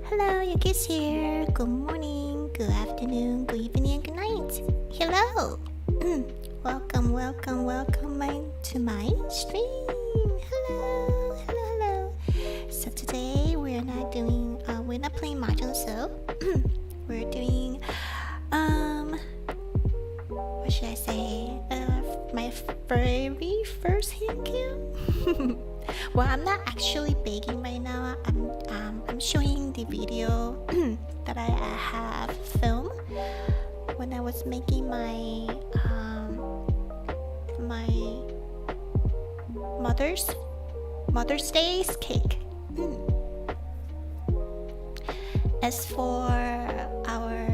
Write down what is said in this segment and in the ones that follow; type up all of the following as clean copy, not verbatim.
Hello, Yuki's here. Good morning, good afternoon, good evening, good night. Hello. welcome to my stream. Hello. So today we're not playing mahjong, so we're doing what should I say? My very first hand cam. Well, I'm not actually baking right now. I'm showing the video that I have filmed when I was making my Mother's Day's cake. As for our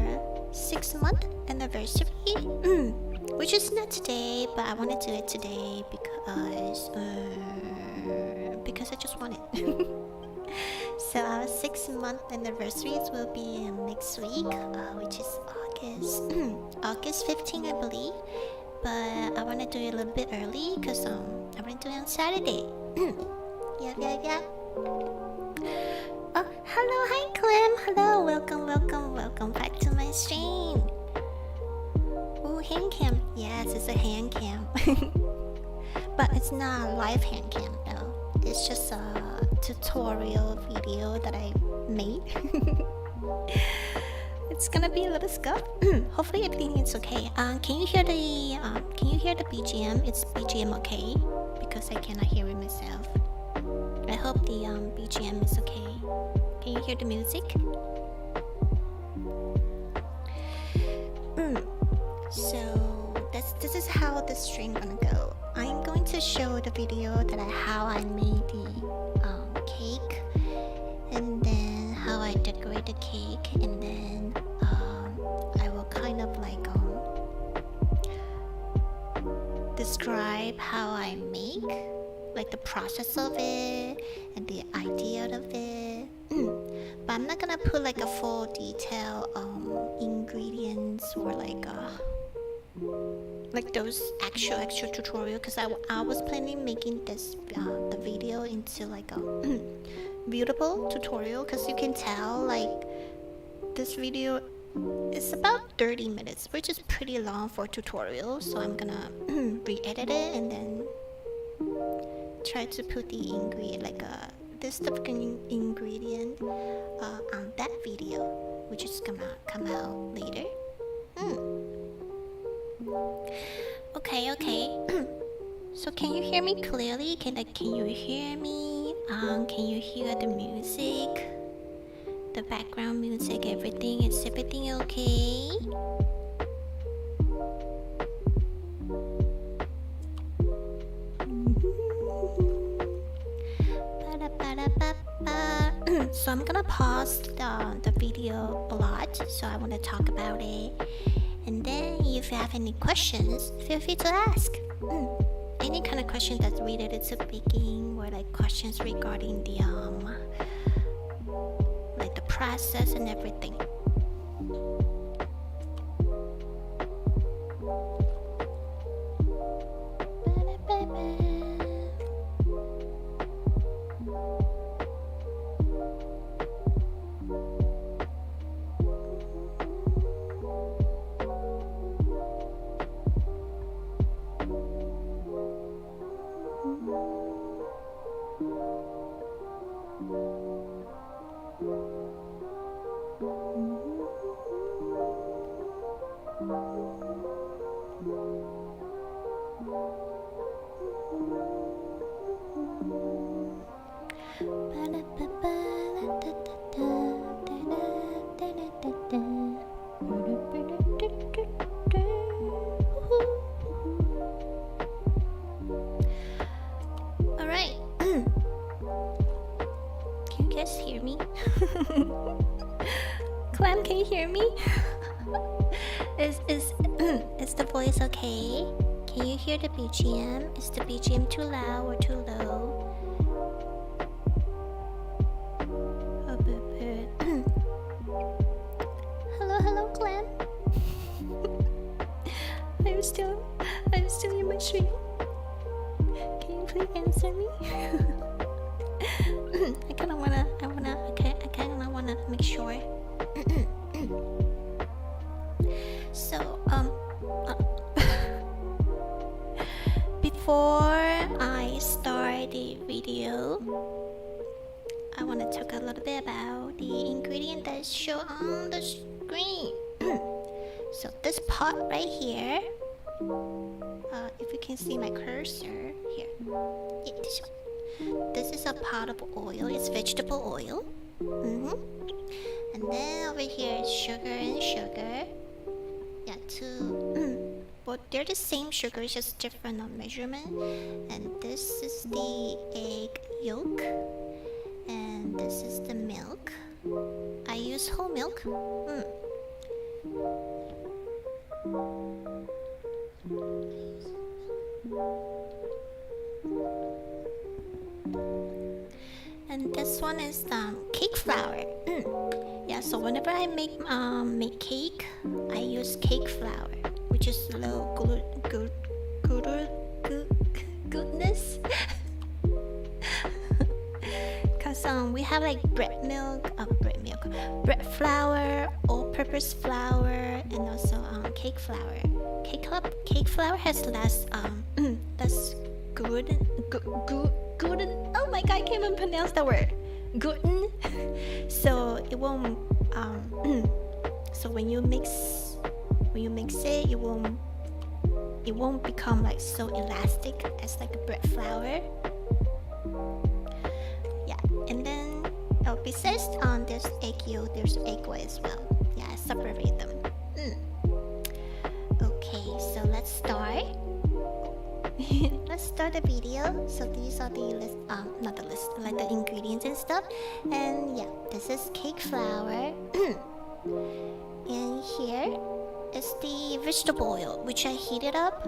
6-month anniversary, which is not today, but I want to do it today because I just want it. So our 6-month anniversaries will be next week, which is August 15, I believe. But I want to do it a little bit early because I want to do it on Saturday. Yeah. Oh, hello, hi Clem. Hello, welcome back to my stream. Oh, hand cam. Yes, it's a hand cam. But it's not a live hand cam though. It's just a tutorial video that I made. It's gonna be a little scuff. Hopefully everything is okay. Can you hear the BGM? It's BGM okay? Because I cannot hear it myself. I hope the BGM is okay. Can you hear the music? So this is how the stream gonna go. I'm going to show the video how I made the cake, and then how I decorate the cake, and then I will kind of describe how I make, the process of it and the idea of it. But I'm not gonna put a full detail ingredients or those actual tutorial, because I was planning making this the video into a beautiful tutorial, because you can tell this video is about 30 minutes, which is pretty long for a tutorial. So I'm gonna re-edit it and then try to put the ingredient this stuff ingredient on that video, which is gonna come out later. Okay. So can you hear me clearly? Can you hear me? Can you hear the music? The background music, everything? Is everything okay? So I'm gonna pause the video a lot, so I want to talk about it. And then if you have any questions, feel free to ask. Any kind of question that's related to baking, or questions regarding the process and everything. Alright. Can you guys hear me? Clem, can you hear me? Is the voice okay? Can you hear the BGM? Is the BGM too loud or too low? Hello, Clem. I'm still in my stream. Can you please answer me? I kinda wanna make sure. So before I start the video, I want to talk a little bit about the ingredient that is shown on the screen. So this pot right here, if you can see my cursor here, yeah, this one. This is a pot of oil. It's vegetable oil. And then over here is sugar and sugar. Yeah, two. But they're the same sugar, it's just different measurement. And this is the egg yolk. And this is the milk. I use whole milk. And this one is cake flour. Yeah, so whenever I make cake, I use cake flour, which is low goodness. Cause we have like bread flour, all-purpose flour, and also cake flour. Cake flour has less gluten. Oh my god, I can't even pronounce the word. Gluten. So it won't. So when you mix it, it won't become like so elastic as like a bread flour. Yeah, and then besides on this egg yolk, there's egg white as well. Yeah, I separate them. Okay, so let's start. Let's start the video. So these are the list, not the list, like the ingredients and stuff. And yeah, this is cake flour. And here is the vegetable oil, which I heated up.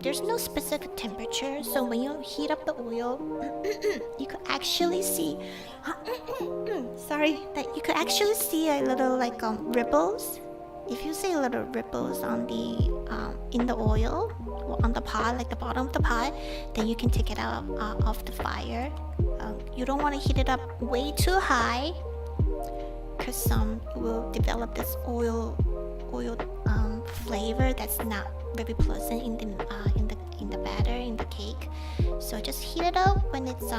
There's no specific temperature, so when you heat up the oil, you could actually see. Sorry, that you could actually see a little like ripples. If you see little ripples on the in the oil or on the pot, like the bottom of the pot, then you can take it out of the fire. You don't want to heat it up way too high, because it will develop this oil flavor that's not very pleasant in the batter in the cake. So just heat it up when it's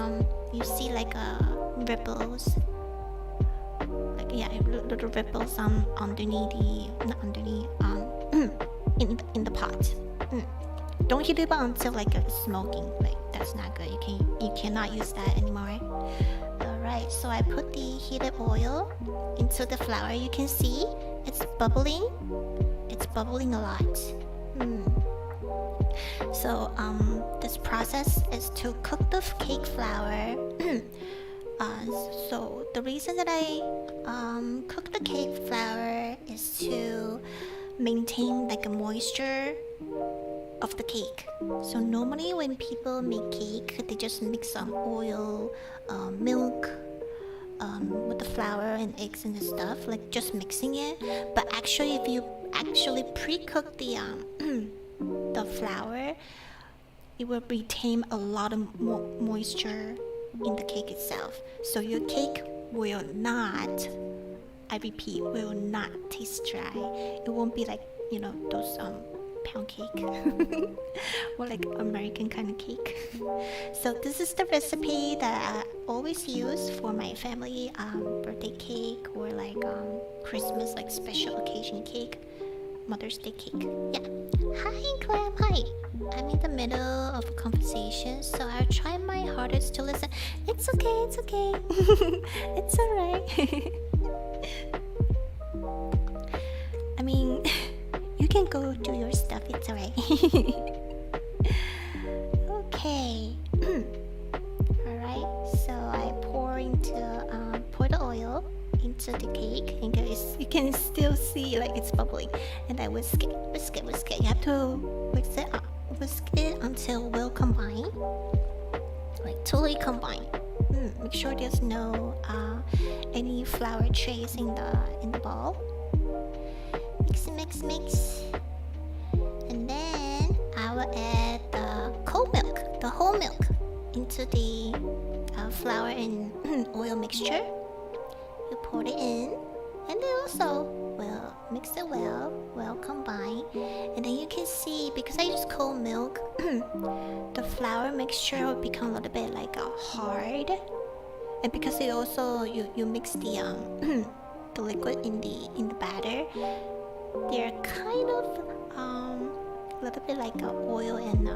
you see like ripples. Yeah, little ripples underneath in the pot. Don't heat it up until like it's smoking. Like that's not good. You cannot use that anymore. Alright, so I put the heated oil into the flour. You can see it's bubbling. It's bubbling a lot. So this process is to cook the cake flour. So the reason that I cook the cake flour is to maintain like a moisture of the cake. So normally when people make cake, they just mix some oil, milk, with the flour and eggs and stuff, like just mixing it. But actually, if you actually pre-cook the the flour, it will retain a lot of moisture in the cake itself. So your cake will not, I repeat, will not taste dry. It won't be like, you know, those pound cake or like American kind of cake. So this is the recipe that I always use for my family birthday cake, or like Christmas, like special occasion cake, Mother's Day cake. Yeah. Hi Clam, hi. I'm in the middle of a conversation, so I'll try my hardest to listen. It's okay, it's okay. It's alright. I mean, you can go do your stuff, it's alright. Okay. Alright, so I pour the oil into the cake, and you can still see like it's bubbling. And I whisk it. You have to whisk it until well combined, like totally combined. Make sure there's no any flour trace in the bowl. Mix, and then I will add the whole milk into the flour and oil mixture. You pour it in, and then also mix it well combined. And then you can see, because I use cold milk, the flour mixture will become a little bit like hard. And because you also you mix the the liquid in the batter, they're kind of a little bit like oil and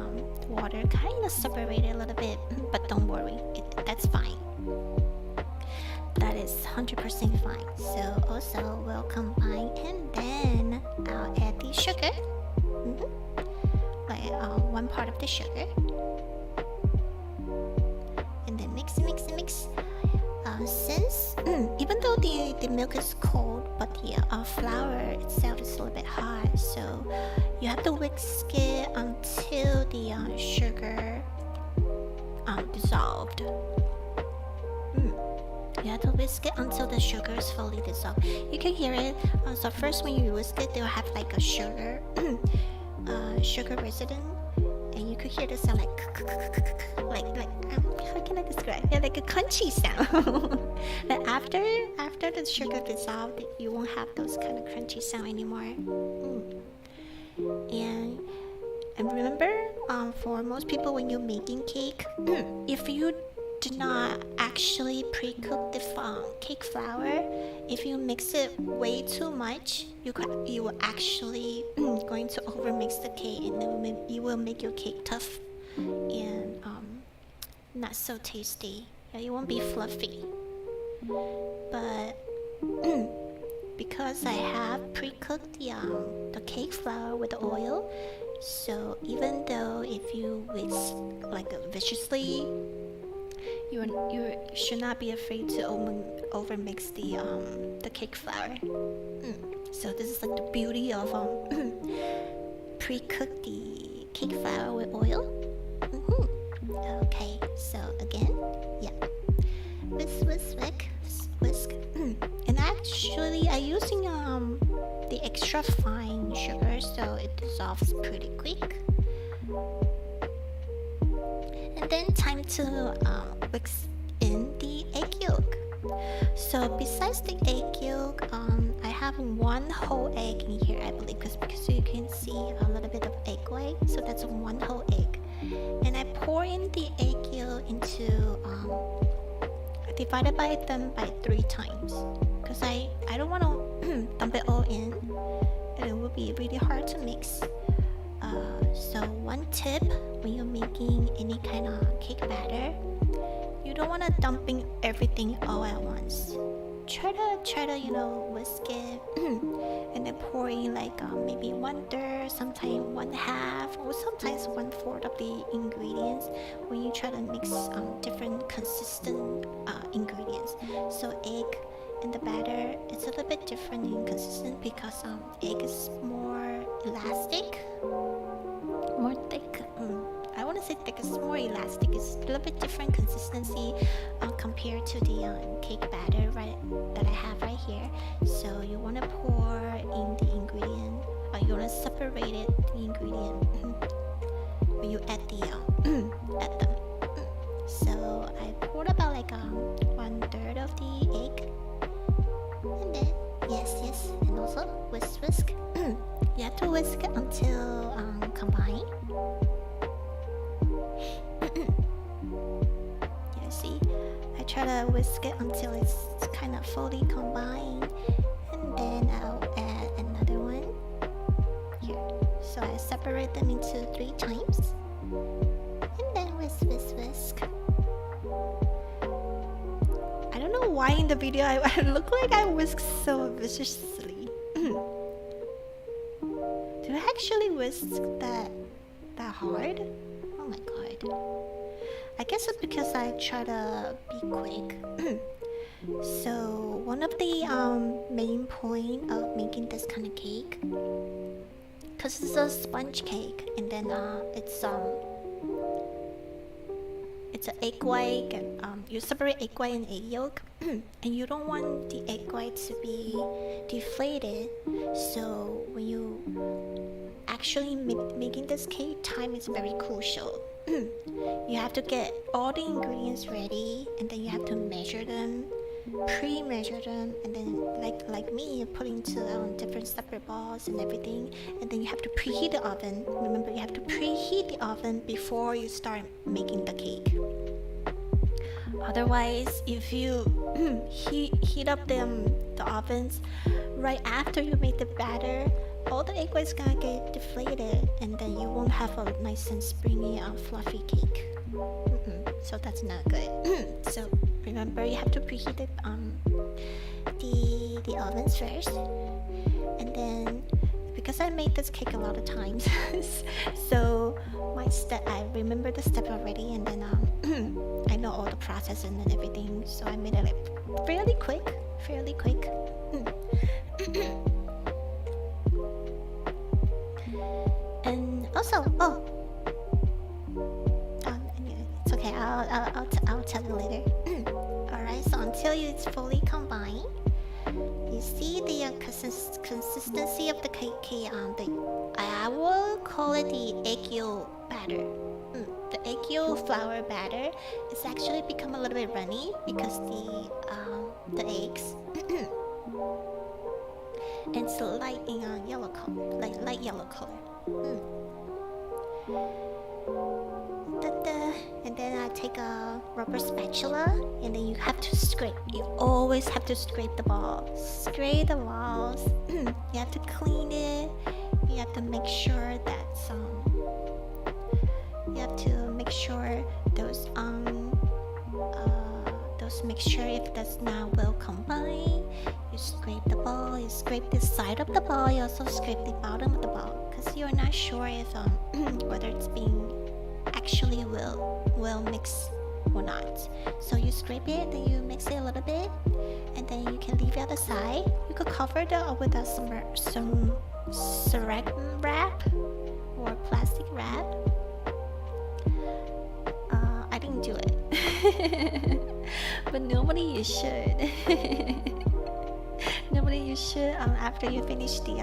water, kind of separated a little bit. But don't worry, that's fine. That is 100% fine. So also we'll combine, and then I'll add the sugar. Like one part of the sugar, and then mix. Since even though the milk is cold, but the flour itself is a little bit hot, so you have to whisk it until the sugar dissolved. You have to whisk it until the sugar is fully dissolved. You can hear it. So first, when you whisk it, they'll have like a sugar resident, and you could hear the sound like how can I describe? Yeah, like a crunchy sound. But after the sugar dissolved, you won't have those kind of crunchy sound anymore. And remember, for most people, when you're making cake, if you do not actually pre-cook the cake flour, if you mix it way too much, you will actually going to overmix the cake, and you will make your cake tough and not so tasty. Yeah, it won't be fluffy. But because I have pre-cooked the cake flour with the oil, so even though if you whisk like viciously, you should not be afraid to overmix the cake flour. So this is like the beauty of pre-cook the cake flour with oil. Okay, so again, yeah, whisk. And actually, I'm using the extra fine sugar, so it dissolves pretty quick. And then time to mix in the egg yolk. So besides the egg yolk, I have one whole egg in here, I believe, because you can see a little bit of egg white. So that's one whole egg, and I pour in the egg yolk into divided by them by 3 times, because I don't want to dump it all in, and it will be really hard to mix. So one tip when you're making any kind of cake batter, you don't want to dumping everything all at once. Try to whisk it and then pour in like maybe 1/3, sometimes 1/2, or sometimes 1/4 of the ingredients when you try to mix different consistent ingredients. So egg and the batter, it's a little bit different in consistent because egg is more elastic, more thick. I want to say thick, it's more elastic. It's a little bit different consistency compared to the cake batter that I have right here. So you want to pour in the ingredient, or you want to separate the ingredient when you add add them. So I poured about like 1/3 of the egg, and then yes, and also whisk. You have to whisk it until combined. Yeah, see, I try to whisk it until it's kind of fully combined, and then I'll add another one here. So I separate them into 3 times, and then whisk. I don't know why in the video I look like I whisk so viciously. Do I actually whisk that hard? Oh my god. I guess it's because I try to be quick. So one of the main point of making this kind of cake, because it's a sponge cake, and then it's an egg white, and you separate egg white and egg yolk, and you don't want the egg white to be deflated. So when you actually making this cake, time is very crucial. You have to get all the ingredients ready, and then you have to measure them, pre-measure them, and then like me, put into different separate balls and everything, and then you have to preheat the oven. Remember, you have to preheat the oven before you start making the cake. Otherwise, if you heat up the ovens right after you make the batter, all the egg whites gonna get deflated, and then you won't have a nice and springy, fluffy cake. So that's not good. So remember, you have to preheat it, the ovens first, and then because I made this cake a lot of times, so I remember the step already, and then I know all the process and everything, so I made it like fairly quick. And also, anyway, it's okay. I'll tell you later. Alright, so until it's fully combined, you see the consistency of the cake. I will call it the egg yolk batter. The egg yolk flour batter is actually become a little bit runny because the eggs it's light in yellow color, like light yellow color. And then I take a rubber spatula, and then you have to scrape. You always have to scrape the balls. Scrape the balls. You have to clean it. You have to make sure that those mixture, if that's not well combined, you scrape the ball. You scrape the side of the ball. You also scrape the bottom of the ball, because you're not sure if whether it's being actually well mixed or not. So you scrape it, then you mix it a little bit, and then you can leave it at the side. You could cover it with some saran wrap or plastic wrap. I didn't do it, but normally you should. After you finish the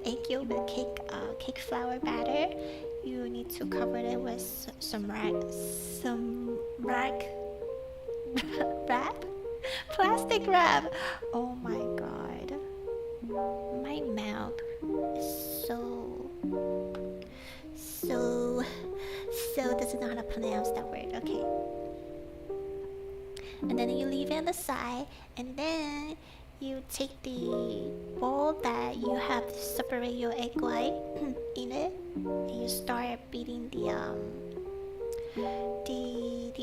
egg yolk, the cake flour batter, you need to cover it with some plastic wrap. Oh my god, my mouth is so doesn't know how to pronounce that word. Okay, and then you leave it on the side, and then you take the bowl that you have separate your egg white in it, and you start beating the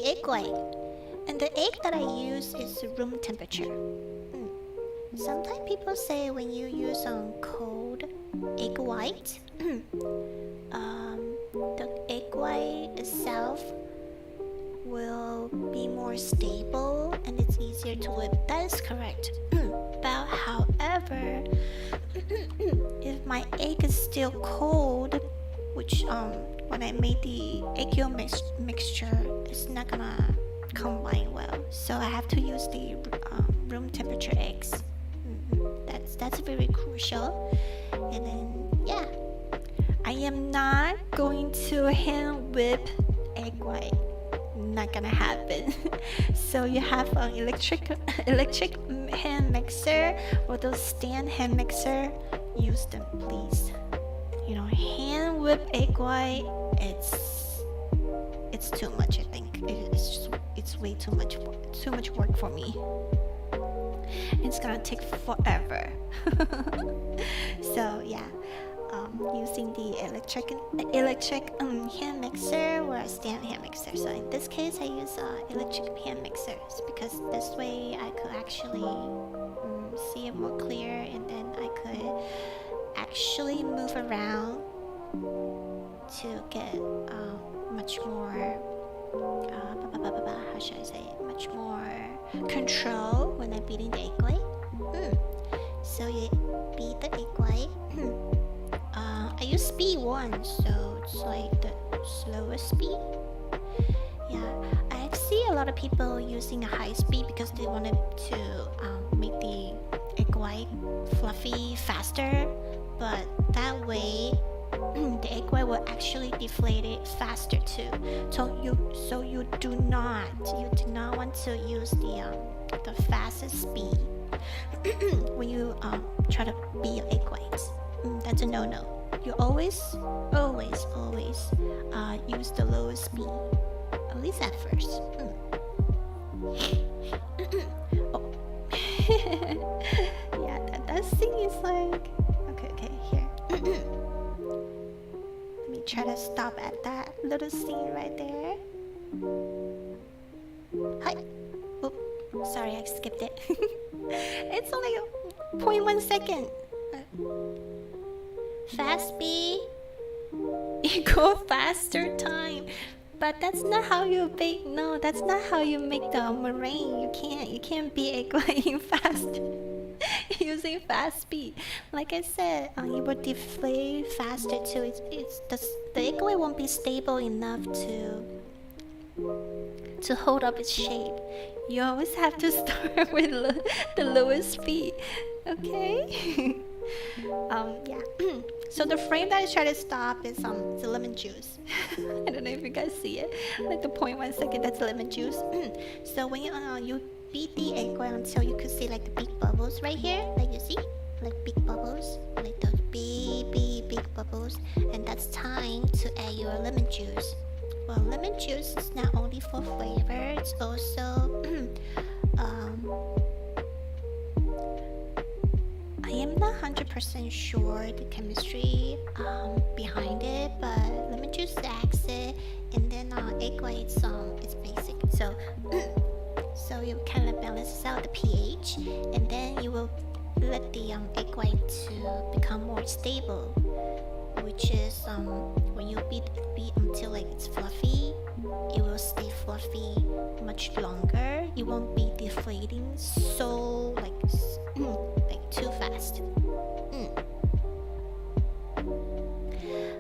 egg white. And the egg that I use is room temperature. Sometimes people say when you use cold egg white, the egg white itself will be more stable and it's easier to whip. That is correct. But however, if my egg is still cold, which when I made the egg yolk mixture, it's not gonna combine well. So I have to use the room temperature eggs. That's very crucial. And then yeah, I am not going to hand whip egg white. Not gonna happen. So you have an electric hand mixer or those stand hand mixer, use them please. Hand whip egg white, it's too much. I think it's way too much work for me. It's gonna take forever. So yeah, using the electric hand mixer or a stand hand mixer. So in this case, I use electric hand mixers because this way I could actually see it more clear, and then I could actually move around to get much more how should I say it? Much more control when I'm beating the egg white. So you beat the egg white. I use speed 1, so it's like the slowest speed. Yeah, I see a lot of people using a high speed because they wanted to make the egg white fluffy faster, but that way the egg white will actually deflate it faster too. So you do not want to use the fastest speed when you try to beat egg whites. That's a no-no. You always use the lowest speed, at least at first. Oh. Yeah, that thing is like okay here. Let me try to stop at that little scene right there. Hi. Oh, sorry, I skipped it. It's only 0.1 second. Fast speed equal faster time. But that's not how you bake. No, that's not how you make the meringue. You can't bake eggway fast using fast speed. Like I said, it will deflate faster too. The eggway won't be stable enough to hold up its shape. You always have to start with the lowest speed. Okay. Yeah. So the frame that I try to stop is the lemon juice. I don't know if you guys see it, like the 0.1 second, that's lemon juice. So when you beat the egg white until you could see like the big bubbles right here, like you see, like big bubbles, like those big bubbles, and that's time to add your lemon juice. Well, lemon juice is not only for flavor, it's also I am not 100% sure the chemistry behind it, but lemon juice acts it, and then egg white it's basic. So so you kind of balance out the pH, and then you will let the egg white to become more stable, which is when you beat until like it's fluffy, it will stay fluffy much longer. It won't be deflating so like too fast.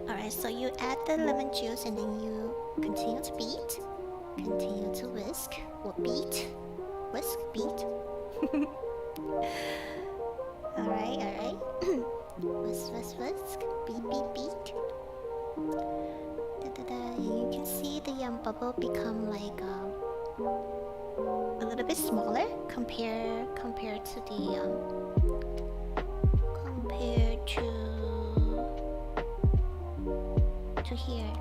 Alright, so you add the lemon juice and then you continue to beat, continue to whisk or beat, whisk, beat. Alright. Whisk, beat. You can see the bubble become like a little bit smaller compared to the to here.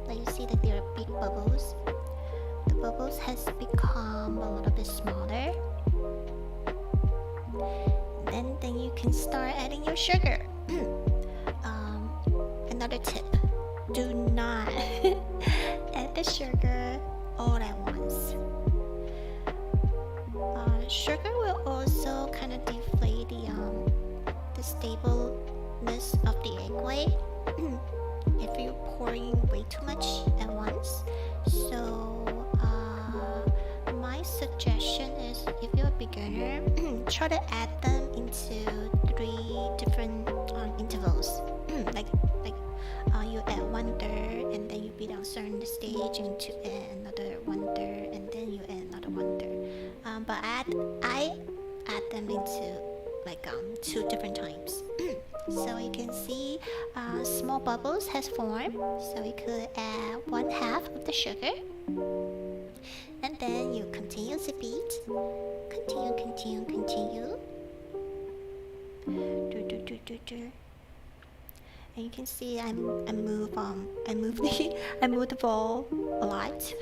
Like you see that there are big bubbles. The bubbles has become a little bit smaller. Then you can start adding your sugar. Another tip: do not add the sugar all at once. Sugar will also kind of deflate the stableness of the egg white if you're pouring way too much at once. So my suggestion is, if you're a beginner, try to add them into 3 different intervals. like you add 1/3, and then you beat down certain stage, and to add another 1/3, and then you add another 1/3. But I add them into like 2 different times. So you can see small bubbles has formed. So you could add 1/2 of the sugar, and then you continue to beat. Continue. And you can see I move the ball a lot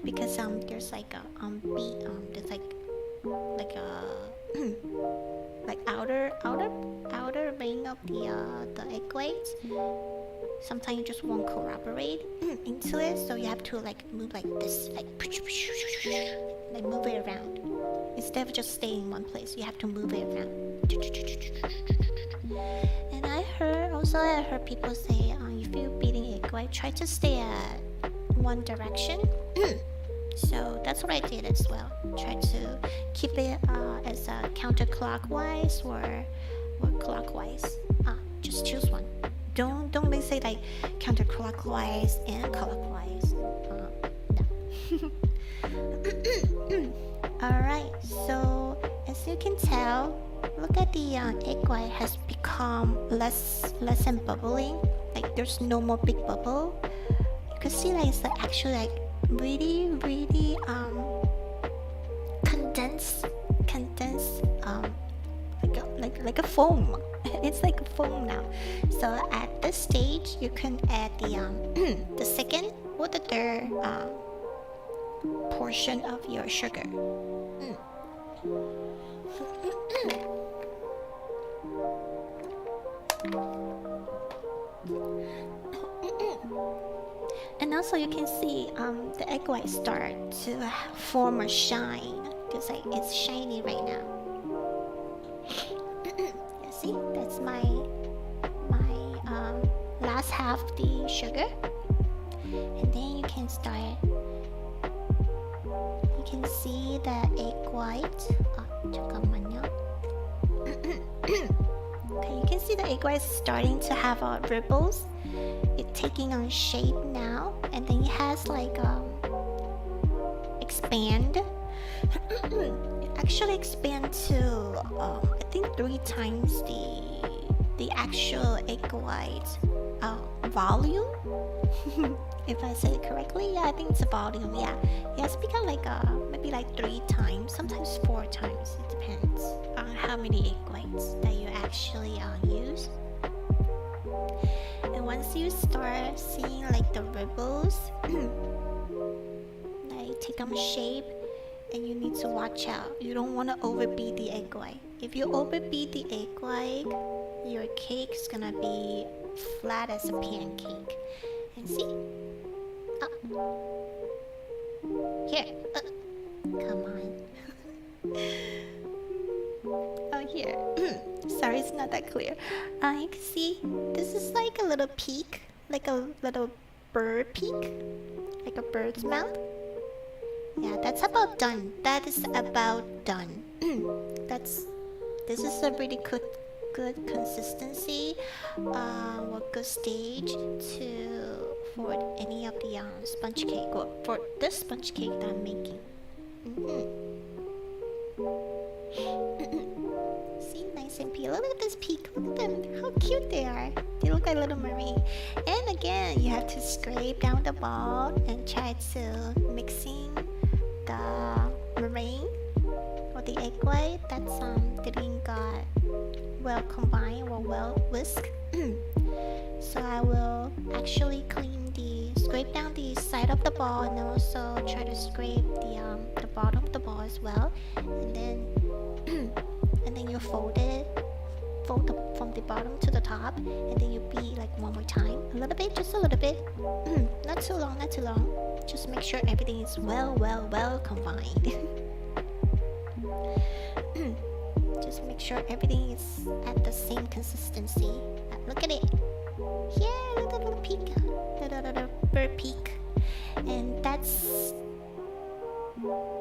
because there's like a beat there's like a like outer ring of the egg white. Sometimes you just won't corroborate into it, so you have to like move like this, like move it around instead of just staying in one place. You have to move it around. And I heard people say if you're beating egg white, try to stay at one direction. So that's what I did as well. Try to keep it as counterclockwise or clockwise. Just choose one. Don't they say like counterclockwise and clockwise. No. Alright, so as you can tell, look at the egg white has become less and bubbling. Like there's no more big bubble. You can see that it's like actually like really condensed like a foam. It's like a foam now. So at this stage you can add the the second or the third portion of your sugar. And also you can see the egg white start to form a shine because it's shiny right now. You see, that's my last half of the sugar, and then you can start. You can see the egg white. 잠깐만요. Okay, you can see the egg white starting to have ripples. It's taking on shape now, and then it has like expand. It actually expand to I think 3 times the actual egg white volume. If I say it correctly, yeah, I think it's a volume. Yeah, it has become like maybe like 3 times, sometimes 4 times. It depends on how many egg whites that you actually use. And once you start seeing like the ripples, they take on shape, and you need to watch out. You don't want to overbeat the egg white. If you overbeat the egg white, your cake is gonna be flat as a pancake. And see? Here. Come on. Oh, here. Sorry, it's not that clear. You can see this is like a little peak, like a little bird peak, like a bird's mouth. Yeah, that's about done. That is about done. This is a really good consistency, or good stage for any of the sponge cake, or for this sponge cake that I'm making. See, nice and peel. Look at this peak. Look at them. How cute they are. They look like little meringue. And again, you have to scrape down the ball and try to mixing the meringue or the egg white that's didn't got well combined or well whisked. So I will actually scrape down the side of the ball, and also try to scrape the bottom of the ball as well, and then you fold from the bottom to the top, and then you beat like one more time, a little bit, just a little bit, not too long, just make sure everything is well combined. Just make sure everything is at the same consistency. Look at it. Yeah, look at the little peak, the bird peak, and that's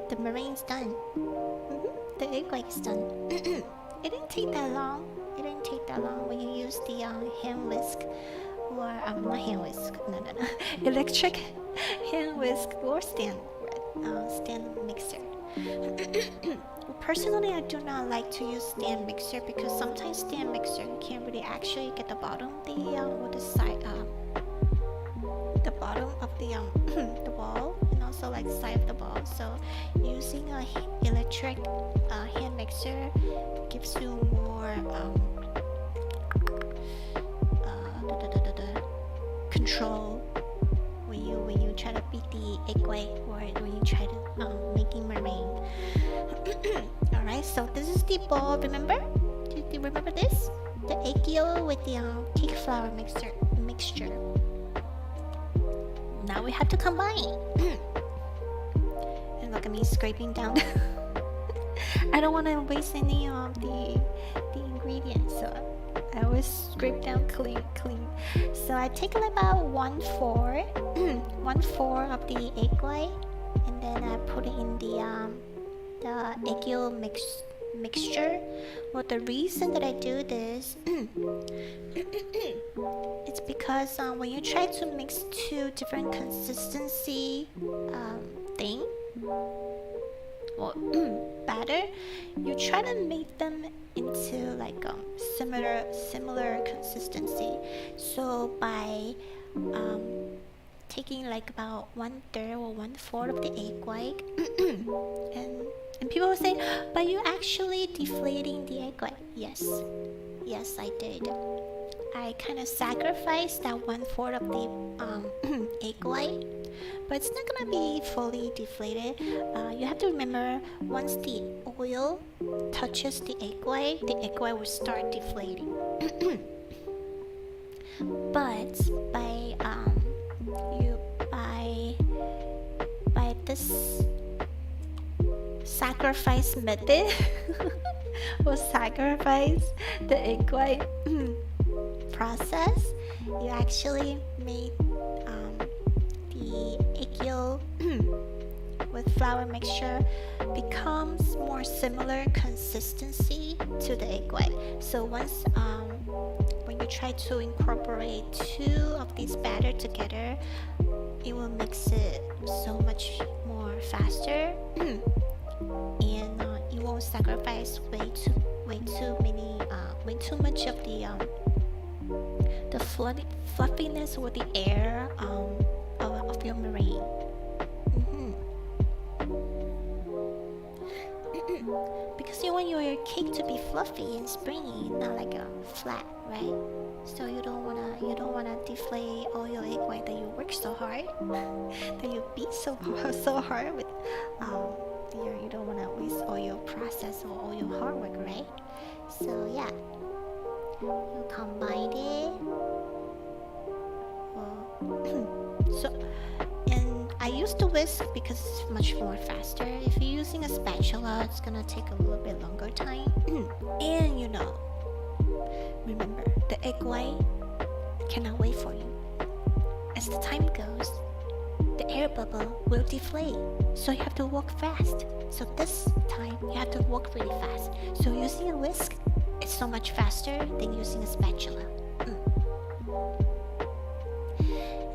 the meringue's done. The egg white is done. It didn't take that long. When you use the hand whisk, or not hand whisk, no, electric hand whisk or stand mixer. Personally, I do not like to use stand mixer because sometimes stand mixer you can't really actually get the bottom of the side, the bottom of the the ball, and also like the side of the ball. So using a electric hand mixer gives you more control when you try to beat the egg white, or when you try to making meringue. Alright, so this is the ball, remember? Do you remember this? The egg yolk with the cake flour mixture. Now we have to combine. And look at me scraping down. I don't want to waste any of the ingredients, so I always scrape down clean. So I take about 1/4 of the egg white, and then I put it in the egg yolk mixture. Well, the reason that I do this it's because when you try to mix 2 different consistency thing or batter, you try to make them into like similar consistency. So by taking like about 1/3 or 1/4 of the egg white and people will say, but you actually deflating the egg white. Yes, I did. I kind of sacrificed that 1/4 of the egg white but it's not gonna be fully deflated. You have to remember, once the oil touches the egg white will start deflating. But by this sacrifice method or sacrifice the egg white process, you actually made the egg yolk with flour mixture becomes more similar consistency to the egg white. So once when you try to incorporate two of these batter together, it will mix it so much more faster, and you won't sacrifice way too much of the fluffiness or the air of your meringue. Because you want your cake to be fluffy and springy, not like a flat, right? So you don't wanna deflate all your egg white that you work so hard, that you beat so hard with. You don't wanna waste all your process or all your hard work, right? So yeah, you combine it. And I use the whisk because it's much more faster. If you're using a spatula, it's gonna take a little bit longer time. And remember, the egg white cannot wait for you. As the time goes, the air bubble will deflate, so you have to work fast. So this time, you have to work really fast. So using a whisk, it's so much faster than using a spatula.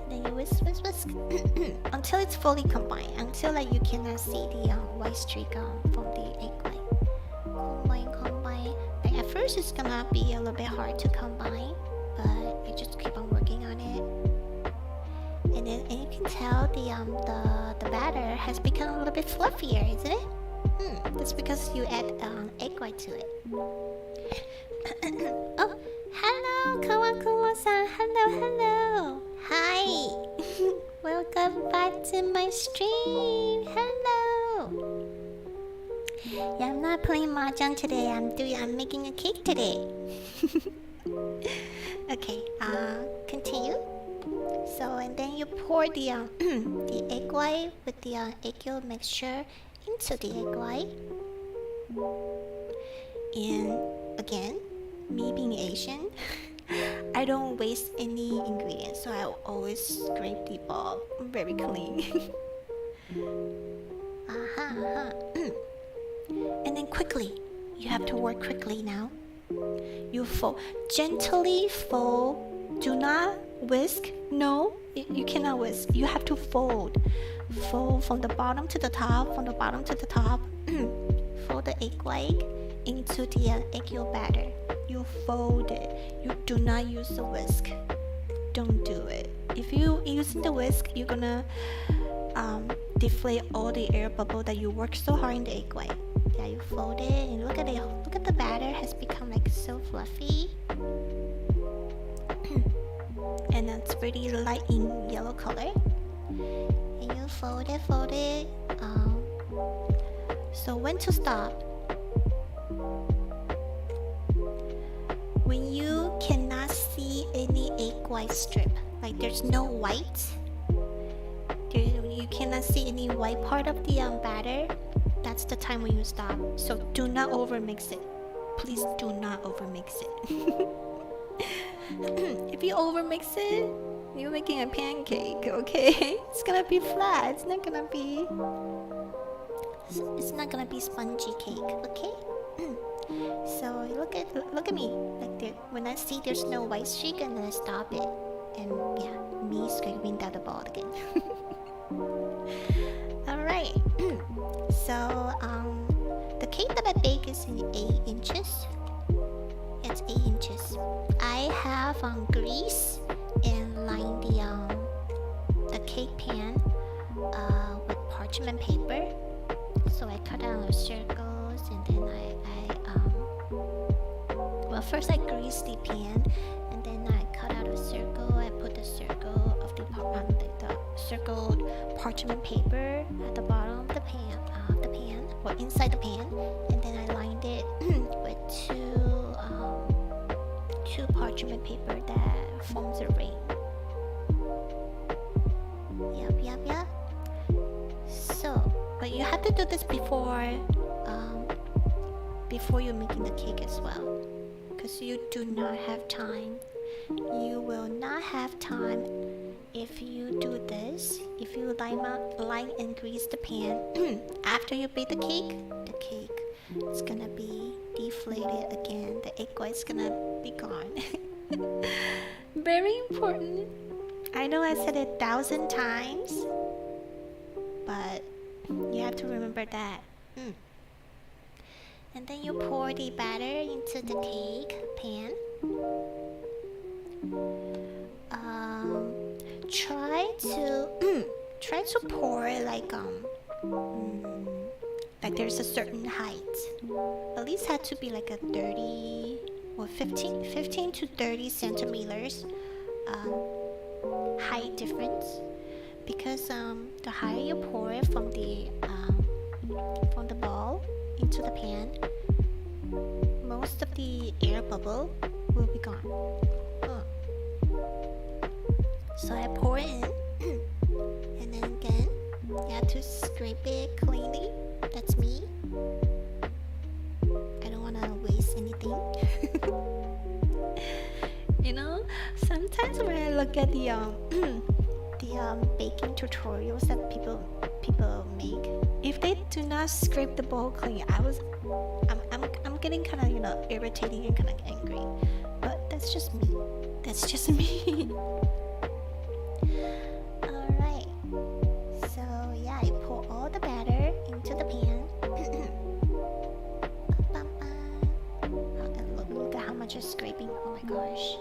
Then you whisk until it's fully combined, until you cannot see the white streak from the egg white. Combine. At first, it's gonna be a little bit hard to combine, but you just keep on working on it. And you can tell the batter has become a little bit fluffier, isn't it? That's because you add egg white to it. Oh, hello, Kawakumo-san. Hello. Hi. Welcome back to my stream. Hello. Yeah, I'm not playing mahjong today. I'm making a cake today. Okay. Continue. So, and then you pour the egg white with the egg yolk mixture into the egg white. And again, me being Asian, I don't waste any ingredients, so I always scrape the bowl very clean. And then quickly, you have to work quickly now. You fold, gently fold. Do not whisk. No, you cannot whisk. You have to fold. Fold from the bottom to the top. From the bottom to the top. Fold the egg white into the egg yolk batter. You fold it. You do not use the whisk. Don't do it. If you using the whisk, you're gonna deflate all the air bubble that you worked so hard in the egg white. Yeah, you fold it and look at it. Look at the batter has become so fluffy. And it's pretty light in yellow color. And you fold it. So when to stop? When you cannot see any egg white strip, like there's no white, you cannot see any white part of the batter, that's the time when you stop. So do not overmix it. Please do not overmix it. If you overmix it, you're making a pancake, okay? It's gonna be flat. It's not gonna be spongy cake, okay? So look at me. When I see there's no white streak, and then I stop it, and yeah, me scraping down the ball again. All right. So the cake that I bake is in 8 inches. It's 8 inches. I have grease and line the cake pan with parchment paper. So I cut out circles, and then first I grease the pan, and then I cut out a circle. I put the circle of the circled parchment paper at the bottom of the pan, or inside the pan, and then I lined it with two parchment paper that forms a ring. Yep. So, but you have to do this before you're making the cake as well, because you do not have time. You will not have time if you do this. If you line and grease the pan after you bake the cake is gonna be deflated again. The egg white is gonna be gone. Very important. I know I said it 1,000 times, but you have to remember that. And then you pour the batter into the cake pan. Try to pour like there's a certain height. At least had to be like a 30 or 15 to 30 centimeters height difference, because the higher you pour it from the ball into the pan, most of the air bubble will be gone. So I pour it in, and then again you have to scrape it cleanly. That's me. I don't want to waste anything. You know, sometimes when I look at the baking tutorials that people make, if they do not scrape the bowl clean, I'm getting kind of irritating and kind of angry. But that's just me. Alright, so yeah, I pour all the batter into the pan. And look at how much is scraping. Oh my gosh.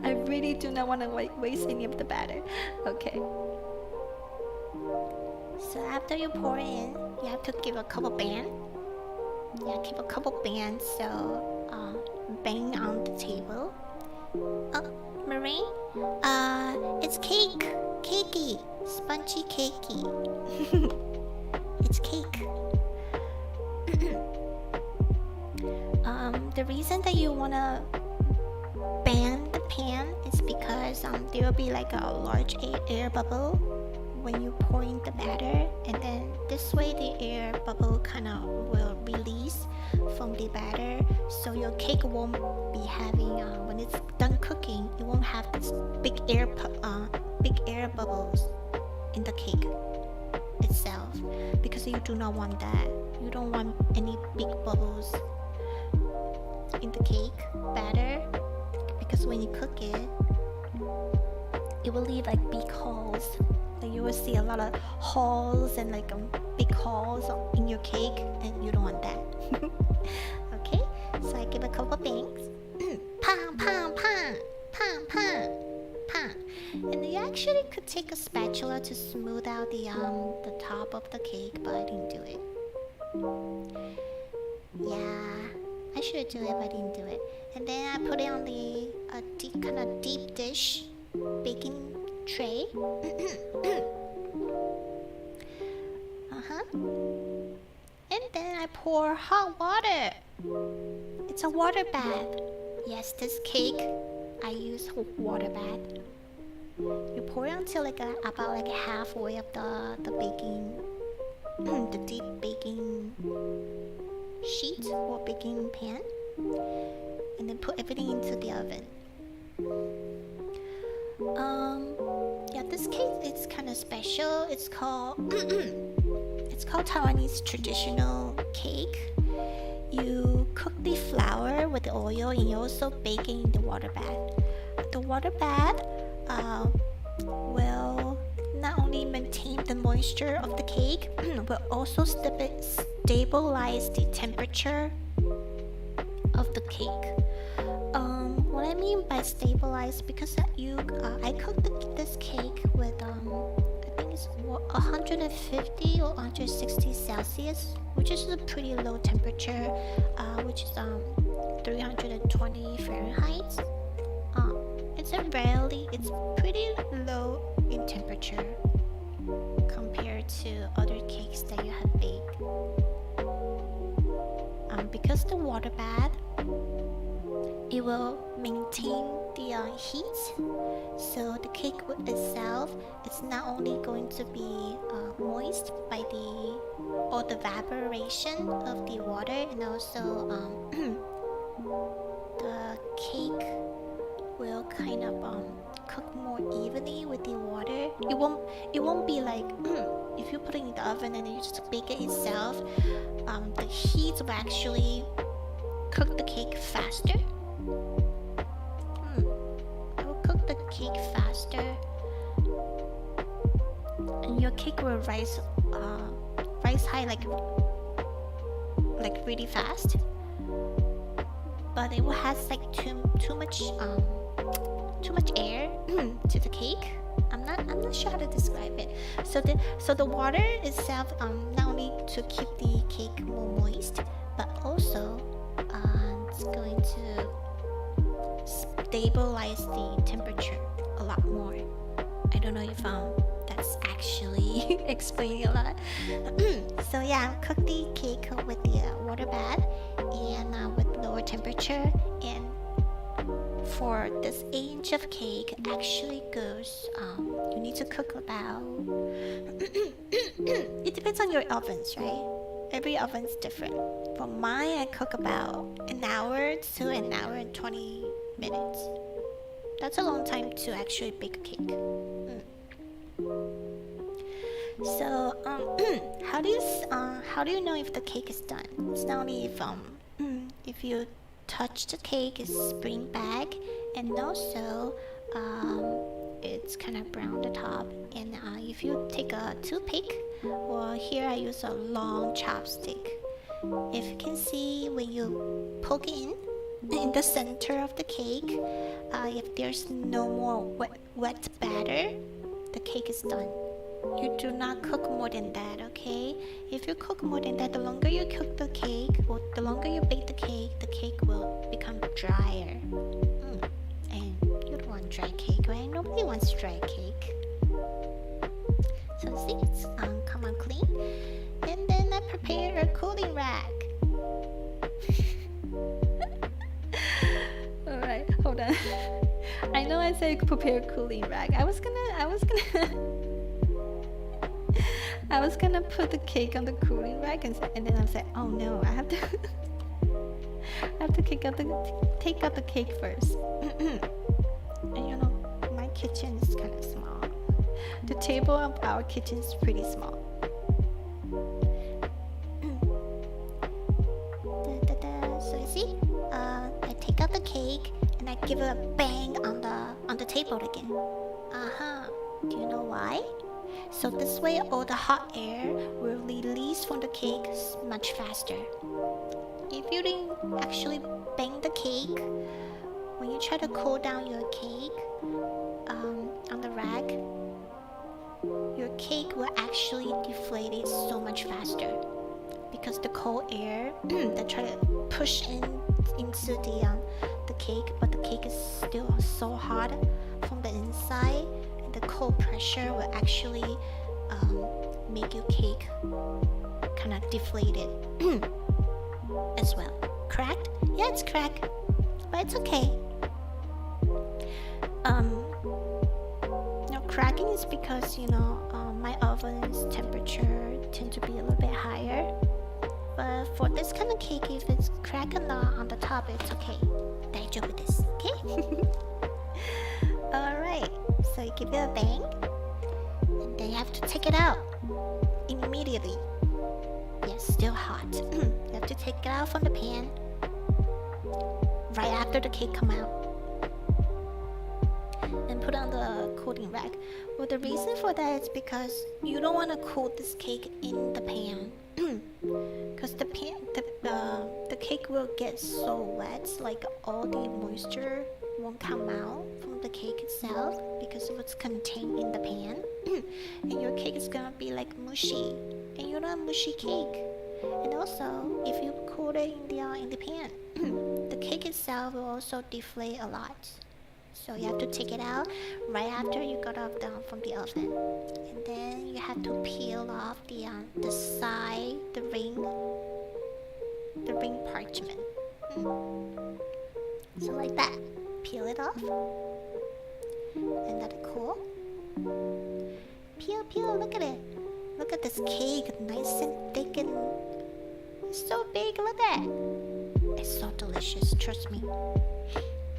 I really do not want to waste any of the batter. Okay. So after you pour it in, you have to give a couple bang. Keep a couple bands, so bang on the table. Oh, Marie? It's cakey, spongy cakey. It's cake. The reason that you wanna bang the pan is because there will be like a large air bubble when you pour in the batter, and then this way the air bubble kind of will release from the batter, so your cake won't be having when it's done cooking, it won't have this big air bubbles in the cake itself, because you do not want that. You don't want any big bubbles in the cake batter, because when you cook it, it will leave like big holes. Like you will see a lot of holes and like big holes in your cake, and you don't want that. Okay, so I give a couple bangs. Pang, pang, pang, pang, pang, pang. And you actually could take a spatula to smooth out the top of the cake, but I didn't do it. Yeah, I should do it, but I didn't do it. And then I put it on the kind of deep dish baking tray. And then I pour hot water. It's a water bath. Yes, this cake I use water bath. You pour it until about halfway of the baking, the deep baking sheet or baking pan, and then put everything into the oven. Yeah, this cake is kind of special. It's called Taiwanese traditional cake. You cook the flour with the oil, and you also bake it in the water bath. The water bath will not only maintain the moisture of the cake, but also stabilize the temperature of the cake. What I mean by stabilize, because I cooked this cake with I think it's 150 or 160 Celsius, which is a pretty low temperature, which is 320 Fahrenheit. it's pretty low in temperature compared to other cakes that you have baked. Because the water bath, it will maintain the heat, so the cake itself is not only going to be moist by all the evaporation of the water, and also the cake will kind of cook more evenly with the water. It won't be like if you put it in the oven and then you just bake it itself. The heat will actually cook the cake faster. It will cook the cake faster, and your cake will rise high like really fast. But it will has like too much air to the cake. I'm not sure how to describe it. So the water itself not only to keep the cake more moist, but also it's going to stabilize the temperature a lot more. I don't know if that's actually explaining a lot. So yeah, cook the cake with the water bath and with lower temperature. And for this 8-inch of cake, actually goes you need to cook about it depends on your ovens, right? Every oven's different. For mine, I cook about an hour to an hour and 20 minutes. That's a long time to actually bake a cake. So how do you know if the cake is done? It's not only if you touch the cake, it's spring back, and also it's kind of brown on the top. And if you take a toothpick, well, here I use a long chopstick. If you can see, when you poke it in the center of the cake, if there's no more wet batter, the cake is done. You do not cook more than that, okay? If you cook more than that, the longer you cook the cake, or the longer you bake the cake will become drier. And you don't want dry cake, right? Nobody wants dry cake. So see, it's come out clean. And then I prepare a cooling rack. Alright, hold on. I know I said prepare a cooling rack. I was gonna put the cake on the cooling rack, and then I said, oh no, I have to take out the cake first. And you know, my kitchen is kind of small. The table of our kitchen is pretty small. So you see, I take out the cake and I give it a bang on the table again. Do you know why? So this way all the hot air will release from the cake much faster. If you didn't actually bang the cake, when you try to cool down your cake on the rack, your cake will actually deflate it so much faster, because the cold air that try to push into the cake, but the cake is still so hot from the inside, and the cold pressure will actually make your cake kind of deflated as well. Cracked? Yeah, it's cracked, but it's okay. Now cracking is because my oven's temperature tend to be a little bit higher. But for this kind of cake, if it's cracked on the top, it's okay. 大丈夫です, okay? Alright, so you give it a bang, and then you have to take it out immediately. Yes, still hot. You have to take it out from the pan right after the cake come out, and put it on the cooling rack. Well, the reason for that is because you don't want to cool this cake in the pan. Because the cake will get so wet, like all the moisture won't come out from the cake itself because of what's contained in the pan. And your cake is gonna be like mushy, and you don't want mushy cake. And also, if you cool it in the pan, the cake itself will also deflate a lot. So you have to take it out right after you got it down from the oven, and then you have to peel off the side, the ring parchment. So like that, peel it off and let it cool. Peel, look at it. Look at this cake, nice and thick and so big. Look at that. It's so delicious, trust me.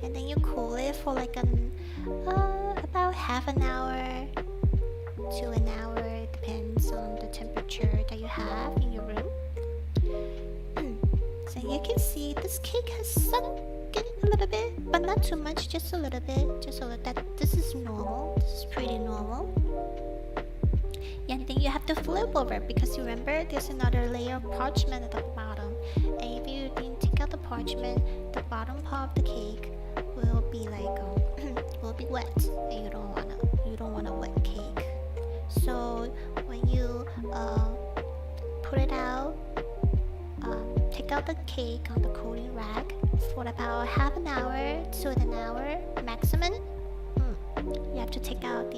And then you cool it for like about half an hour to an hour. It depends on the temperature that you have in your room. So you can see this cake has sunk in a little bit, but not too much, just a little bit. Just so that this is normal. This is pretty normal. And then you have to flip over because you remember there's another layer of parchment at the bottom. And if you didn't take out the parchment, the bottom part of the cake will be like will be wet, and you don't want a wet cake. So when you put it out, take out the cake on the cooling rack for about half an hour to an hour maximum. You have to take off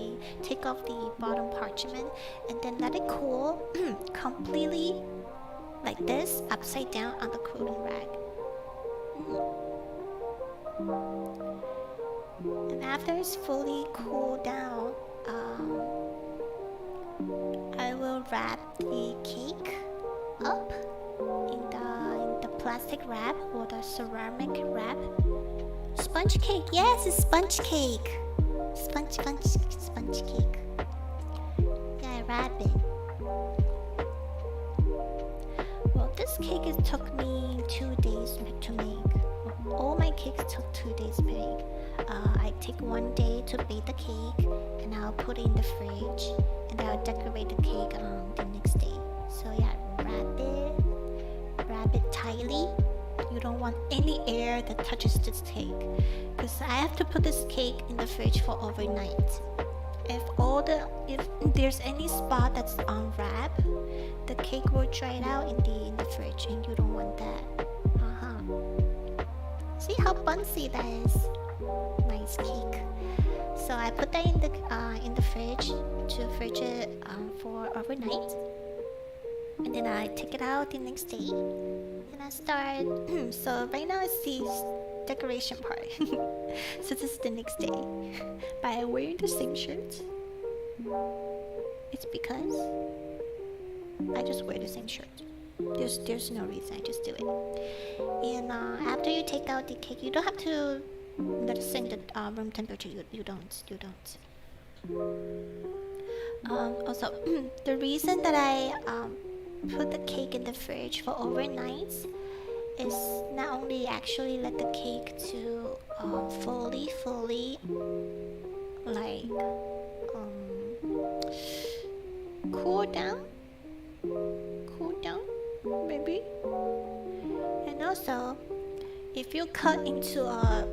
the bottom parchment and then let it cool completely like this, upside down on the cooling rack. And after it's fully cooled down, I will wrap the cake up in the plastic wrap or the ceramic wrap. Sponge cake, yes, it's sponge cake. Sponge cake. Yeah, I wrap it. Well, this cake it took me 2 days to make. All my cakes took 2 days to make. I take 1 day to bake the cake, and I'll put it in the fridge, and I'll decorate the cake the next day. So yeah, wrap it tightly. You don't want any air that touches this cake, because I have to put this cake in the fridge for overnight. If there's any spot that's unwrapped, the cake will dry out in the fridge, and you don't want that. See how bouncy that is? Nice cake. So I put that in the fridge to fridge it for overnight, and then I take it out the next day, and I start. So right now it's the decoration part. So this is the next day. By wearing the same shirt, it's because I just wear the same shirt. There's no reason, I just do it. And after you take out the cake, you don't have to let it sit in the room temperature. You don't. Also, the reason that I put the cake in the fridge for overnight is not only actually let the cake to fully like cool down maybe, and also if you cut into a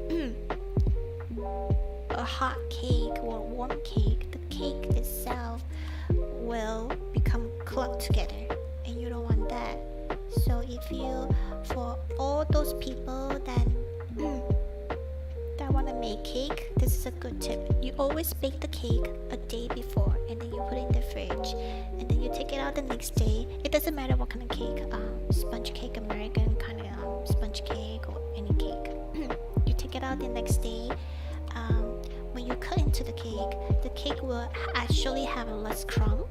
hot cake or warm cake, the cake itself will become clumped together, and you don't want that. So for all those people that want to make cake, this is a good tip. You always bake the cake a day before, and then you put it in the fridge, and then you take it out the next day. It doesn't matter what kind of cake, sponge cake, American kind of sponge cake, or any cake. You take it out the next day. When you cut into the cake will actually have less crumb,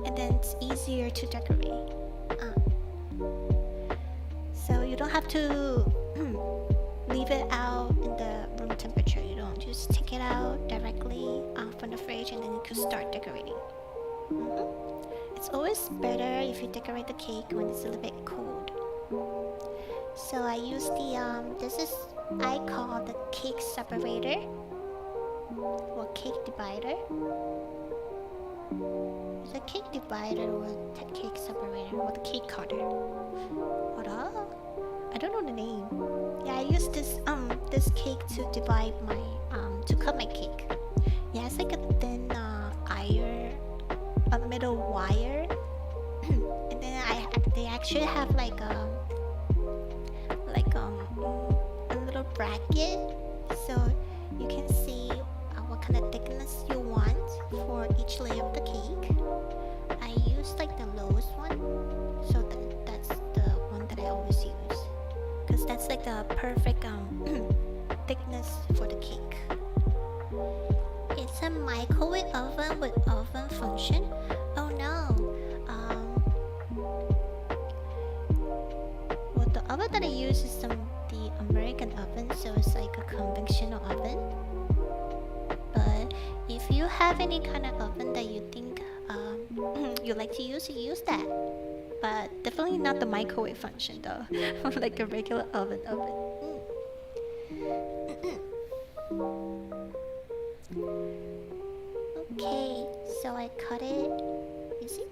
and then it's easier to decorate. So you don't have to leave it out in the room temperature. You don't just take it out directly from the fridge, and then you can start decorating. It's always better if you decorate the cake when it's a little bit cold. So I use I call the cake separator or cake divider. It's a cake divider or the cake separator or the cake cutter. What up? I don't know the name. Yeah, I use this cake to divide my to cut my cake. Yeah, it's like a thin middle wire, and then they actually have like a bracket, so you can see what kind of thickness you want for each layer of the cake. I use like the lowest one, so that's the one that I always use, because that's like the perfect thickness for the cake. It's a microwave oven with oven function. Oh no. Well, the oven that I use is the American oven, so it's like a conventional oven. But if you have any kind of oven that you think you like to use that. But definitely not the microwave function though, like a regular oven. Okay, so I cut it. You see?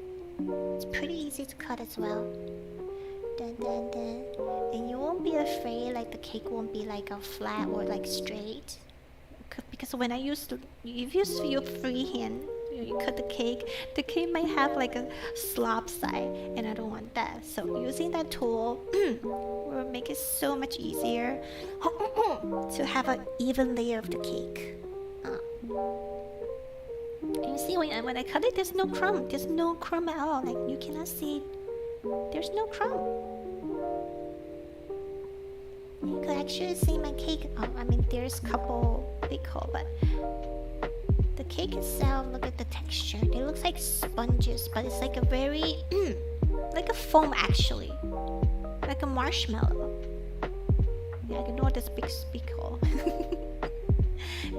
It's pretty easy to cut as well. And you won't be afraid like the cake won't be like a flat or like straight. Because when if you use your free hand, you cut the cake might have like a slop side, and I don't want that. So using that tool will make it so much easier to have an even layer of the cake. You see when I cut it, there's no crumb at all. Like you cannot see, there's no crumb. You could actually see my cake. I mean, there's a couple big hole, but the cake itself, look at the texture. It looks like sponges, but it's like a very, like a foam actually, like a marshmallow. Yeah, ignore this big hole.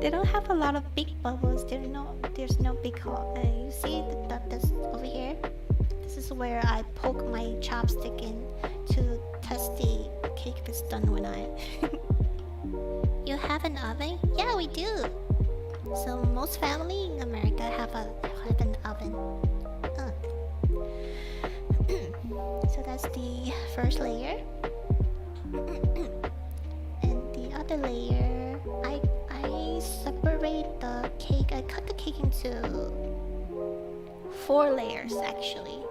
They don't have a lot of big bubbles. There's no big hole. You see this over here? This is where I poke my chopstick in to test the cake that's done or not. You have an oven? Yeah, we do. So most family in America have an oven. So that's the first layer. And the other layer, I separate the cake. I cut the cake into 4 layers actually.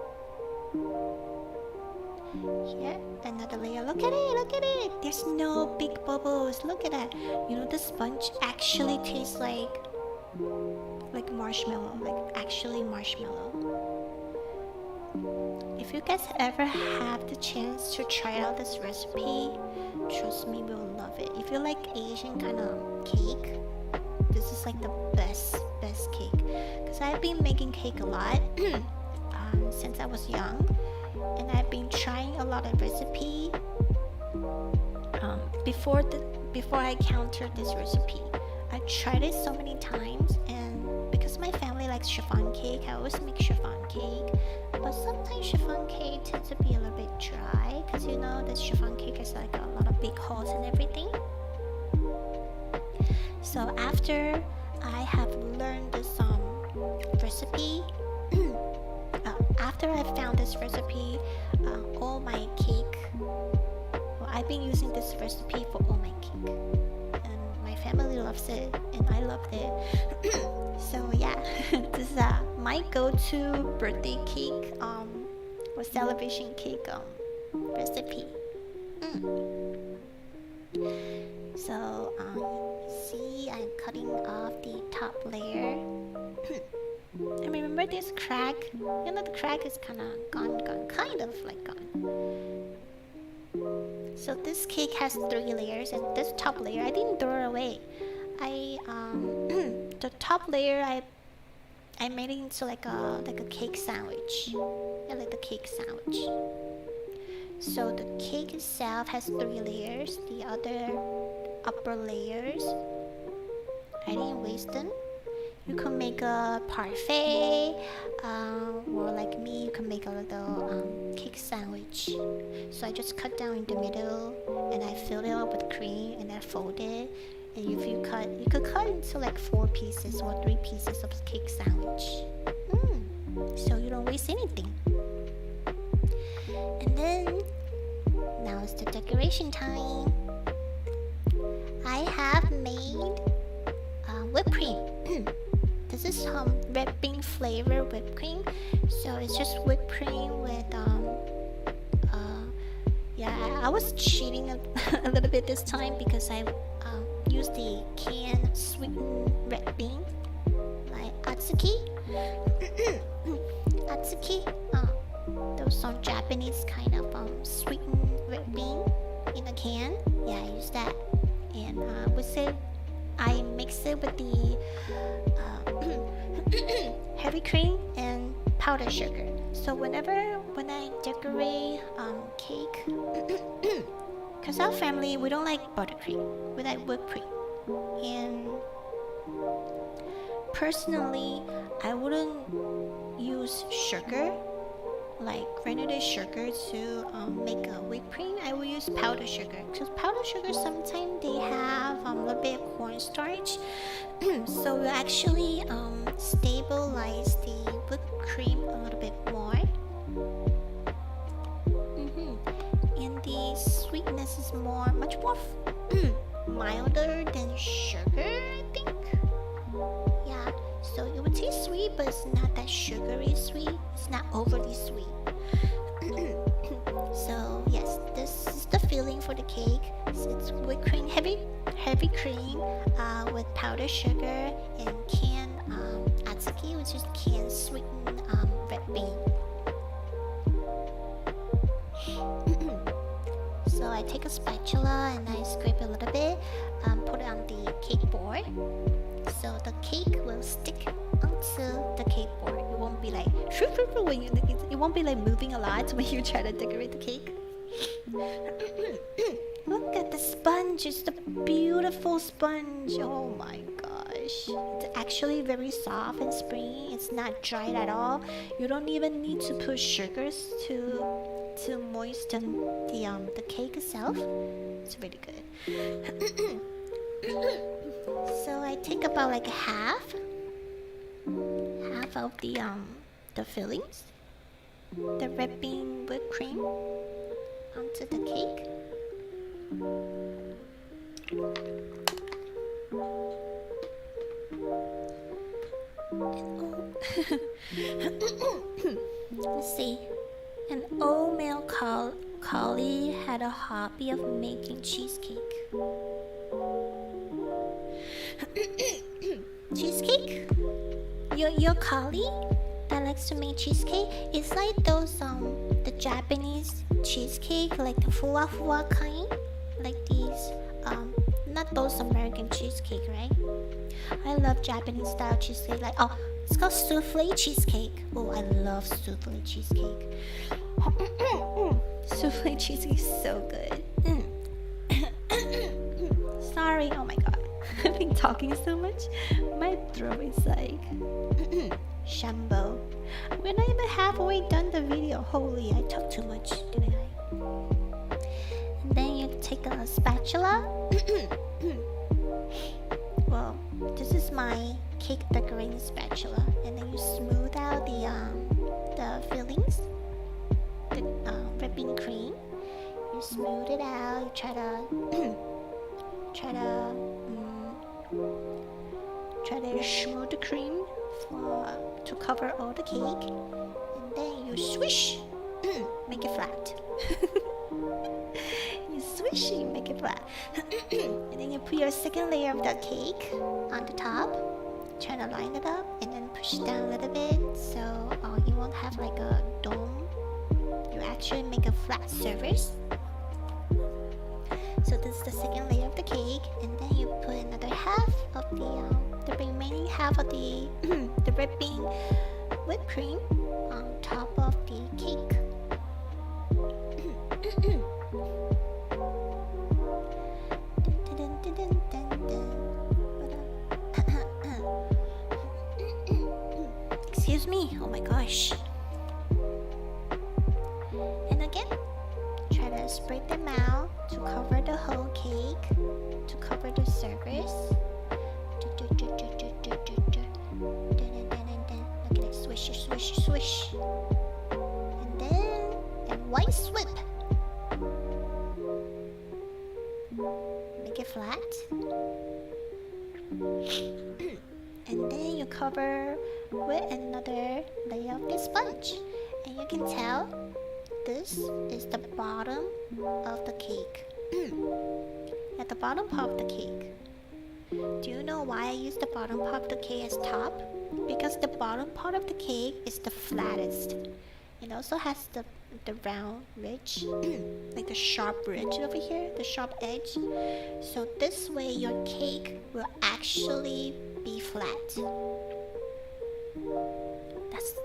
Here, another layer. Look at it. There's no big bubbles. Look at that. You know, the sponge actually tastes like marshmallow, like actually marshmallow. If you guys ever have the chance to try out this recipe, trust me, you'll love it. If you like Asian kind of cake, this is like the best cake. Because I've been making cake a lot since I was young, and I've been trying a lot of recipe before I encountered this recipe. I tried it so many times, and because my family likes chiffon cake, I always make chiffon cake. But sometimes chiffon cake tends to be a little bit dry, because you know this chiffon cake is like a lot of big holes and everything. So after I have learned this recipe, after I found this recipe, all my cake, I've been using this recipe for all my cake, and my family loves it, and I loved it. So yeah, this is my go-to birthday cake or celebration cake recipe. So see, I'm cutting off the top layer. And remember this crack? You know, the crack is kind of gone, kind of like gone. So this cake has 3 layers, and this top layer I didn't throw it away. The top layer I made it into like a cake sandwich. Yeah, like the cake sandwich. So the cake itself has 3 layers. The other upper layers, I didn't waste them. You can make a parfait, or like me, you can make a little cake sandwich. So I just cut down in the middle, and I filled it up with cream, and I fold it. And if you could cut into like 4 pieces or 3 pieces of cake sandwich. So you don't waste anything. And then now it's the decoration time. I have made whipped cream. This is red bean flavor whipped cream. So it's just whipped cream with yeah, I was cheating a little bit this time because I use the canned sweetened red bean, like atsuki. Atsuki, those some Japanese kind of sweetened red bean in a can. Yeah, I use that, and with it, I mix it with the heavy cream and powdered sugar. So when I decorate cake, because our family we don't like buttercream, we like whipped cream, and personally I wouldn't use sugar, like granulated sugar, to make a whipped cream. I will use powdered sugar, because powdered sugar sometimes they have a little bit of cornstarch, so you actually stabilize the whipped cream a little bit more. And the sweetness is much more milder than sugar, I think. Yeah, so it would taste sweet, but it's not that sugary sweet. It's not overly sweet. So yes, this is the filling for the cake. It's whipped cream, heavy cream with powdered sugar and canned atsuki, which is canned sweetened red bean. So I take a spatula and I scrape a little bit, put it on the cake board, so the cake will stick onto the cake board. It won't be like when you it won't be like moving a lot when you try to decorate the cake. Look at the sponge, it's the beautiful sponge. Oh my gosh, it's actually very soft and springy. It's not dried at all. You don't even need to put sugars to moisten the cake itself. It's really good. So I take about like half of the fillings, the red bean whipped cream, onto the cake. Let's see. An old male collie had a hobby of making cheesecake. Cheesecake? Your collie that likes to make cheesecake? It's like those the Japanese cheesecake, like the fuwa kind, like these not those American cheesecake, right? I love Japanese style cheesecake. Like, oh, it's called souffle cheesecake. Oh, I love souffle cheesecake. Souffle cheesecake is so good. Sorry, oh my god. I've been talking so much. My throat is like Shambo. We're not even halfway done the video. Holy, I talked too much, didn't I? And then you take a spatula. Well, this is my cake decorating spatula, and then you smooth out the fillings, the red bean cream. You smooth it out. You try to smooth the cream to cover all the cake, and then you swish, make it flat. You swish, you make it flat, and then you put your second layer of that cake on the top. Try to line it up, and then push down a little bit, so you won't have like a dome. You actually make a flat surface. So this is the second layer of the cake, and then you put another half of the remaining half of the the red bean whipped cream on top of the cake. Excuse me, oh my gosh. And again, try to spread them out to cover the whole cake, to cover the surface. Look at it, swish, swish, swish. And then a white whip. Make it flat. And then you cover with another layer of the sponge. And you can tell this is the bottom of the cake. At the bottom part of the cake, Do you know why I use the bottom part of the cake as top? Because the bottom part of the cake is the flattest. It also has the round ridge, like the sharp ridge over here, the sharp edge. So this way your cake will actually be flat.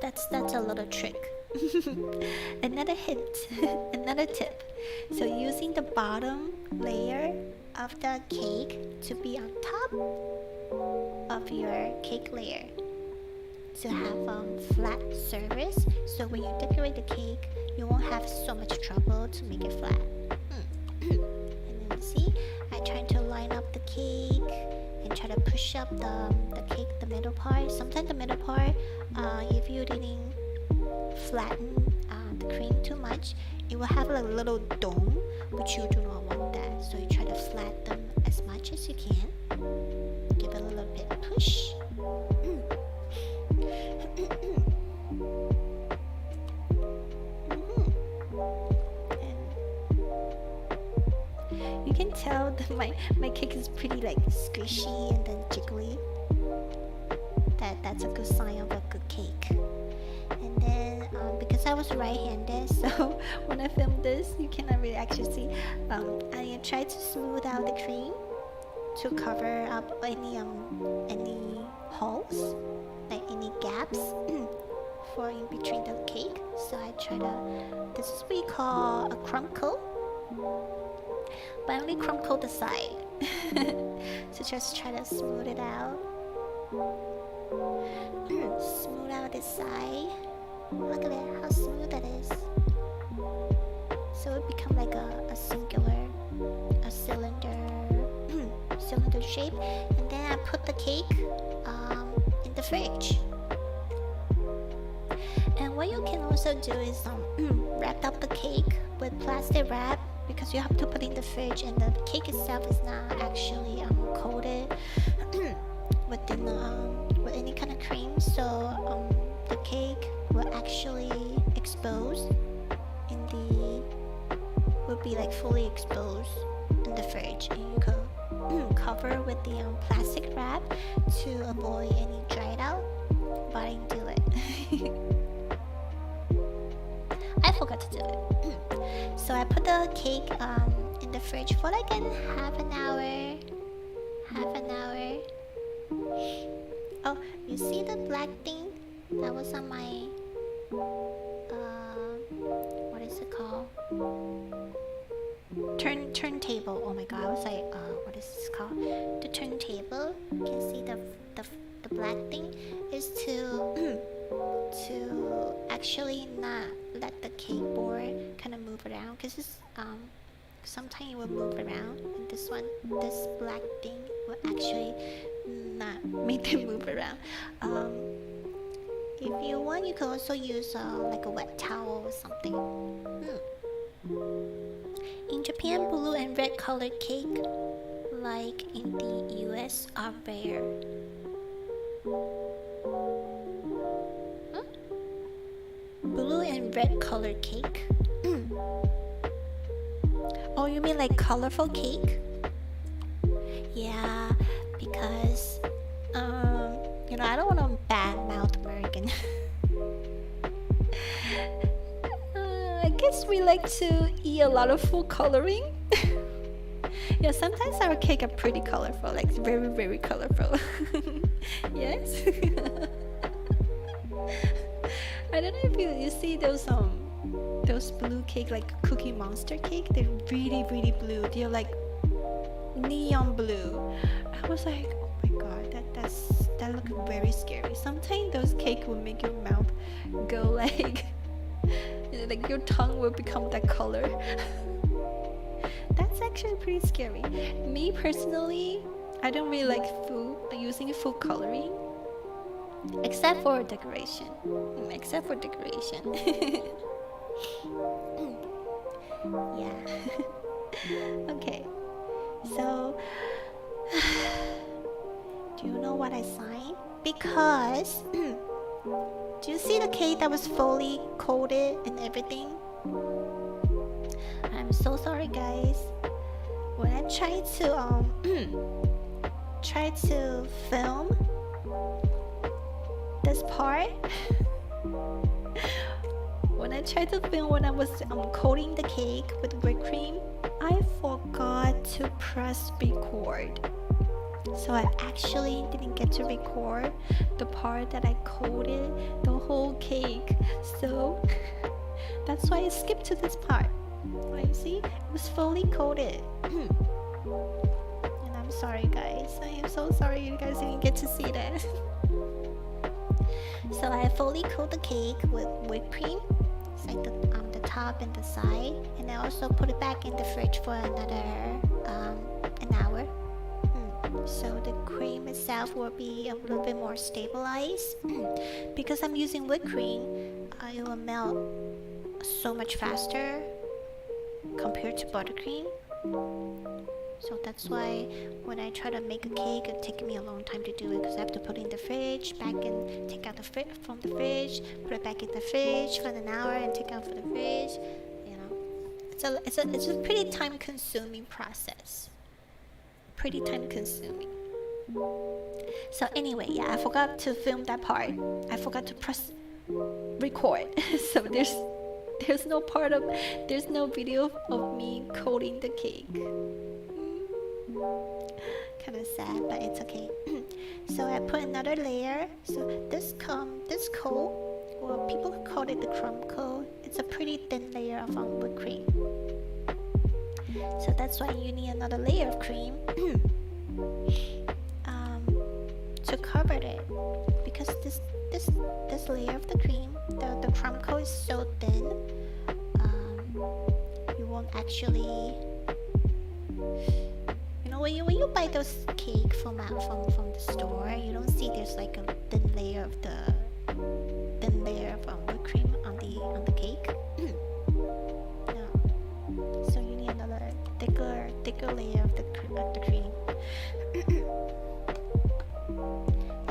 That's a little trick. Another hint, another tip. So using the bottom layer of the cake to be on top of your cake layer to have flat surface, so when you decorate the cake you won't have so much trouble to make it flat. And then see, I try to line up the cake and try to push up the cake, the middle part. Sometimes the middle part, if you didn't flatten the cream too much, it will have like a little dome, which you do not want that. So you try to flatten them as much as you can. Give it a little bit of push. And you can tell that my cake is pretty like squishy and then jiggly. That's a good sign of a good cake. And then because I was right-handed, so when I filmed this you cannot really actually see. I tried to smooth out the cream to cover up any holes, like any gaps for in between the cake. So I try to, this is what we call a crumb coat, but I only crumb coat the side. So just try to smooth it out. Smooth out this side. Look at it, how smooth that is. So it become like a cylinder shape. And then I put the cake in the fridge. And what you can also do is wrap up the cake with plastic wrap, because you have to put it in the fridge, and the cake itself is not actually coated with any kind of cream. So the cake will actually expose will be like fully exposed in the fridge, and you can cover with the plastic wrap to avoid any dried out, but I didn't do it. I forgot to do it. So I put the cake in the fridge for like half an hour. Oh, you see the black thing that was on my what is it called? Turntable. Oh my god, I was like, what is this called? The turntable. You can see the black thing is to actually not let the cake board kind of move around, because it's sometimes it will move around, and this black thing will actually not make them move around. If you want, you can also use like a wet towel or something. In Japan, blue and red colored cake, like in the US, are rare. Blue and red colored cake. Oh, you mean like colorful cake? Yeah, because I don't want to badmouth American. I guess we like to eat a lot of food coloring. Yeah, sometimes our cake are pretty colorful, like very, very colorful. Yes. I don't know if you see those blue cake, like Cookie Monster cake. They're really, really blue. They're like neon blue. I was like, oh my god, that looks very scary. Sometimes those cake will make your mouth go like like your tongue will become that color. That's actually pretty scary. Me personally, I don't really like using food coloring, except for decoration. Yeah. Okay. So, do you know what I signed? Because do you see the cake that was fully coated and everything? I'm so sorry, guys. When I tried to tried to film this part. When I tried to film when I was coating the cake with whipped cream, I forgot to press record. So I actually didn't get to record the part that I coated the whole cake. So that's why I skipped to this part. Like, see, it was fully coated. And I'm sorry guys, I am so sorry you guys didn't get to see that. So I fully coat the cake with whipped cream. It's like the top and the side, and I also put it back in the fridge for another an hour. So the cream itself will be a little bit more stabilized. Because I'm using whipped cream, it will melt so much faster compared to buttercream. So that's why when I try to make a cake, it takes me a long time to do it because I have to put it in the fridge, back in, take out from the fridge, put it back in the fridge for an hour, and take out from the fridge. You know, it's a pretty time-consuming process. Pretty time-consuming. So anyway, yeah, I forgot to film that part. I forgot to press record. So there's no video of me coating the cake. Kind of sad, but it's okay. So I put another layer. So this coat, well, people call it the crumb coat. It's a pretty thin layer of whipped cream. So that's why you need another layer of cream to cover it, because this layer of the cream, the crumb coat is so thin, you won't actually, you know, when you buy those cake from the store, you don't see there's like a thin layer of whipped cream on the cake. No, so you need another thicker layer of the cream.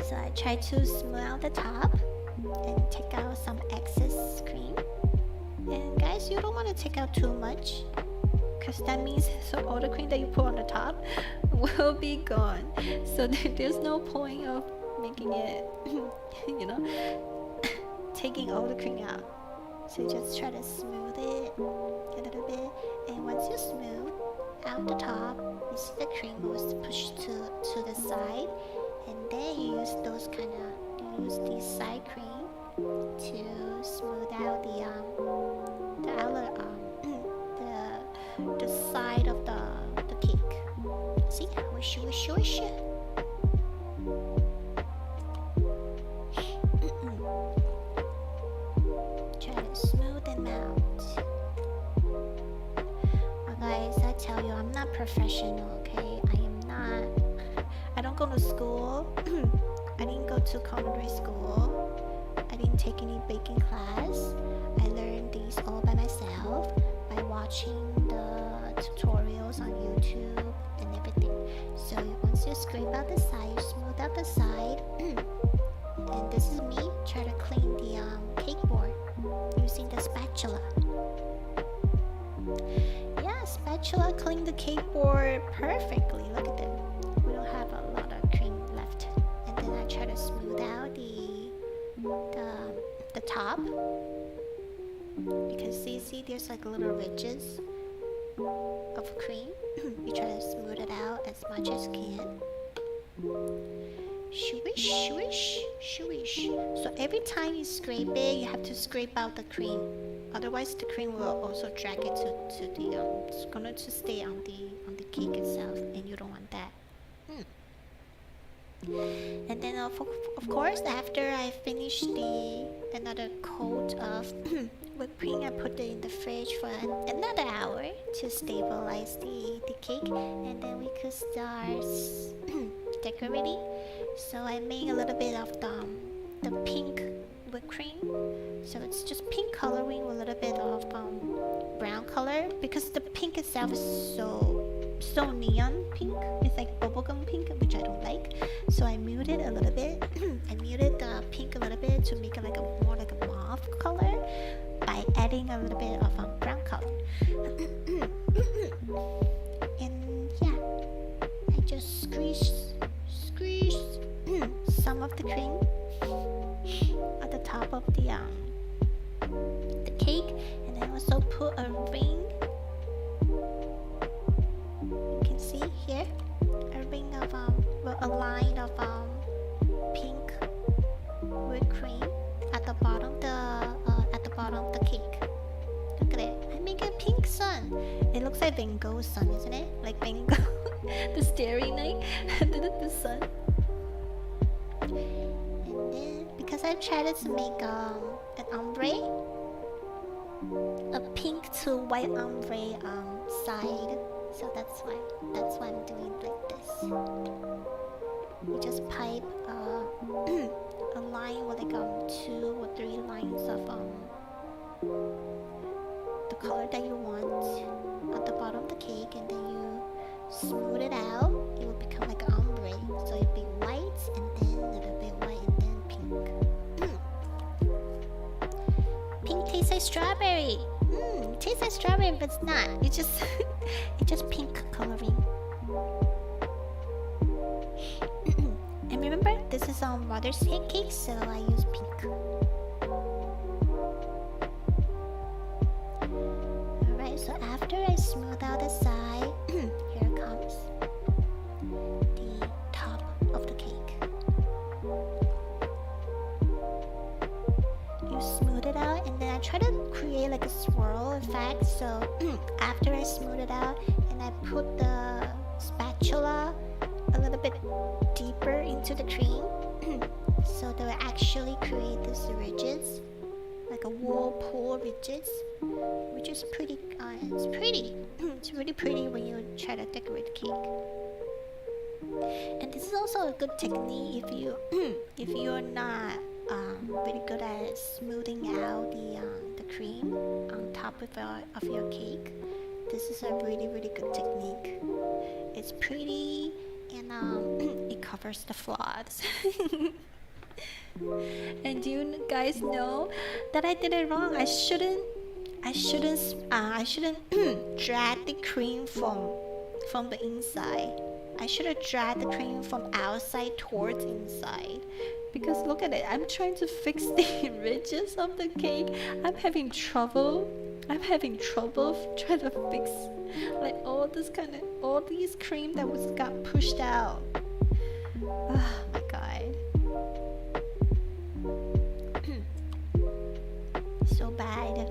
So I try to smooth out the top and take out some excess cream. And guys, you don't want to take out too much, because that means so all the cream that you put on the top will be gone. So there's no point of making it, you know, taking all the cream out. So just try to smooth it a little bit, and once you smooth out the top, you see the cream was pushed to the side, and then you use these side cream to smooth out the side of the cake. See, wish. Try to smooth them out. Well, guys, I tell you, I'm not professional, okay? I don't go to school. I didn't go to culinary school. I didn't take any baking class. I learned these all by myself by watching the tutorials on YouTube and everything. So once you scrape out the side, you smooth out the side. And this is me trying to clean the cake board using the spatula. Yeah, spatula cleaned the cake board perfectly. Look at that. We don't have a lot of cream left. And then I try to smooth out the top, because you see there's like little ridges of cream. You try to smooth it out as much as you can. Swish. So every time you scrape it, you have to scrape out the cream. Otherwise, the cream will also drag it to the it's going to stay on the cake itself, and you don't want that. And then of course, after I finish another coat of whipped cream, I put it in the fridge for another hour to stabilize the cake, and then we could start decorating. So I made a little bit of the pink whipped cream. So it's just pink coloring with a little bit of brown color, because the pink itself is so neon pink. It's like bubblegum pink, which I don't like. So I muted a little bit. I muted the pink a little bit to make it like more like a mauve color by adding a little bit of brown color. And yeah, I just cream at the top of the cake, and I also put a ring. You can see here a ring of a line of pink whipped cream at the bottom of the cake. Look at it. I make a pink sun. It looks like Van Gogh's sun, isn't it? Like Van Gogh, the Starry Night, the sun. And then because I tried to make an ombre, a pink to white ombre side, so that's why I'm doing it like this. You just pipe a line with like 2 or 3 lines of the color that you want at the bottom of the cake, and then you smooth it out. It will become like an ombre, so it'll be white and then a little bit white and then pink. Pink tastes like strawberry. It tastes like strawberry, but it's not. It's just pink coloring. And remember, this is on Mother's Day cake, so I use pink. Alright, so after I smooth out the side, here comes the top of the cake. You smooth it out, and then I try to create like a swirl effect. So after I smooth it out, and I put the spatula a little bit deeper into the cream, so they will actually create these ridges, like a whirlpool ridges, which is pretty. It's pretty. It's really pretty when you try to decorate the cake. And this is also a good technique if you're not really good at smoothing out the cream on top of your cake. This is a really good technique. It's pretty, and it covers the flaws. And do you guys know that I did it wrong? I shouldn't drag the cream from the inside. I should have dragged the cream from outside towards inside. Because look at it, I'm trying to fix the ridges of the cake. I'm having trouble trying to fix like all these cream that got pushed out. Oh my god. So bad.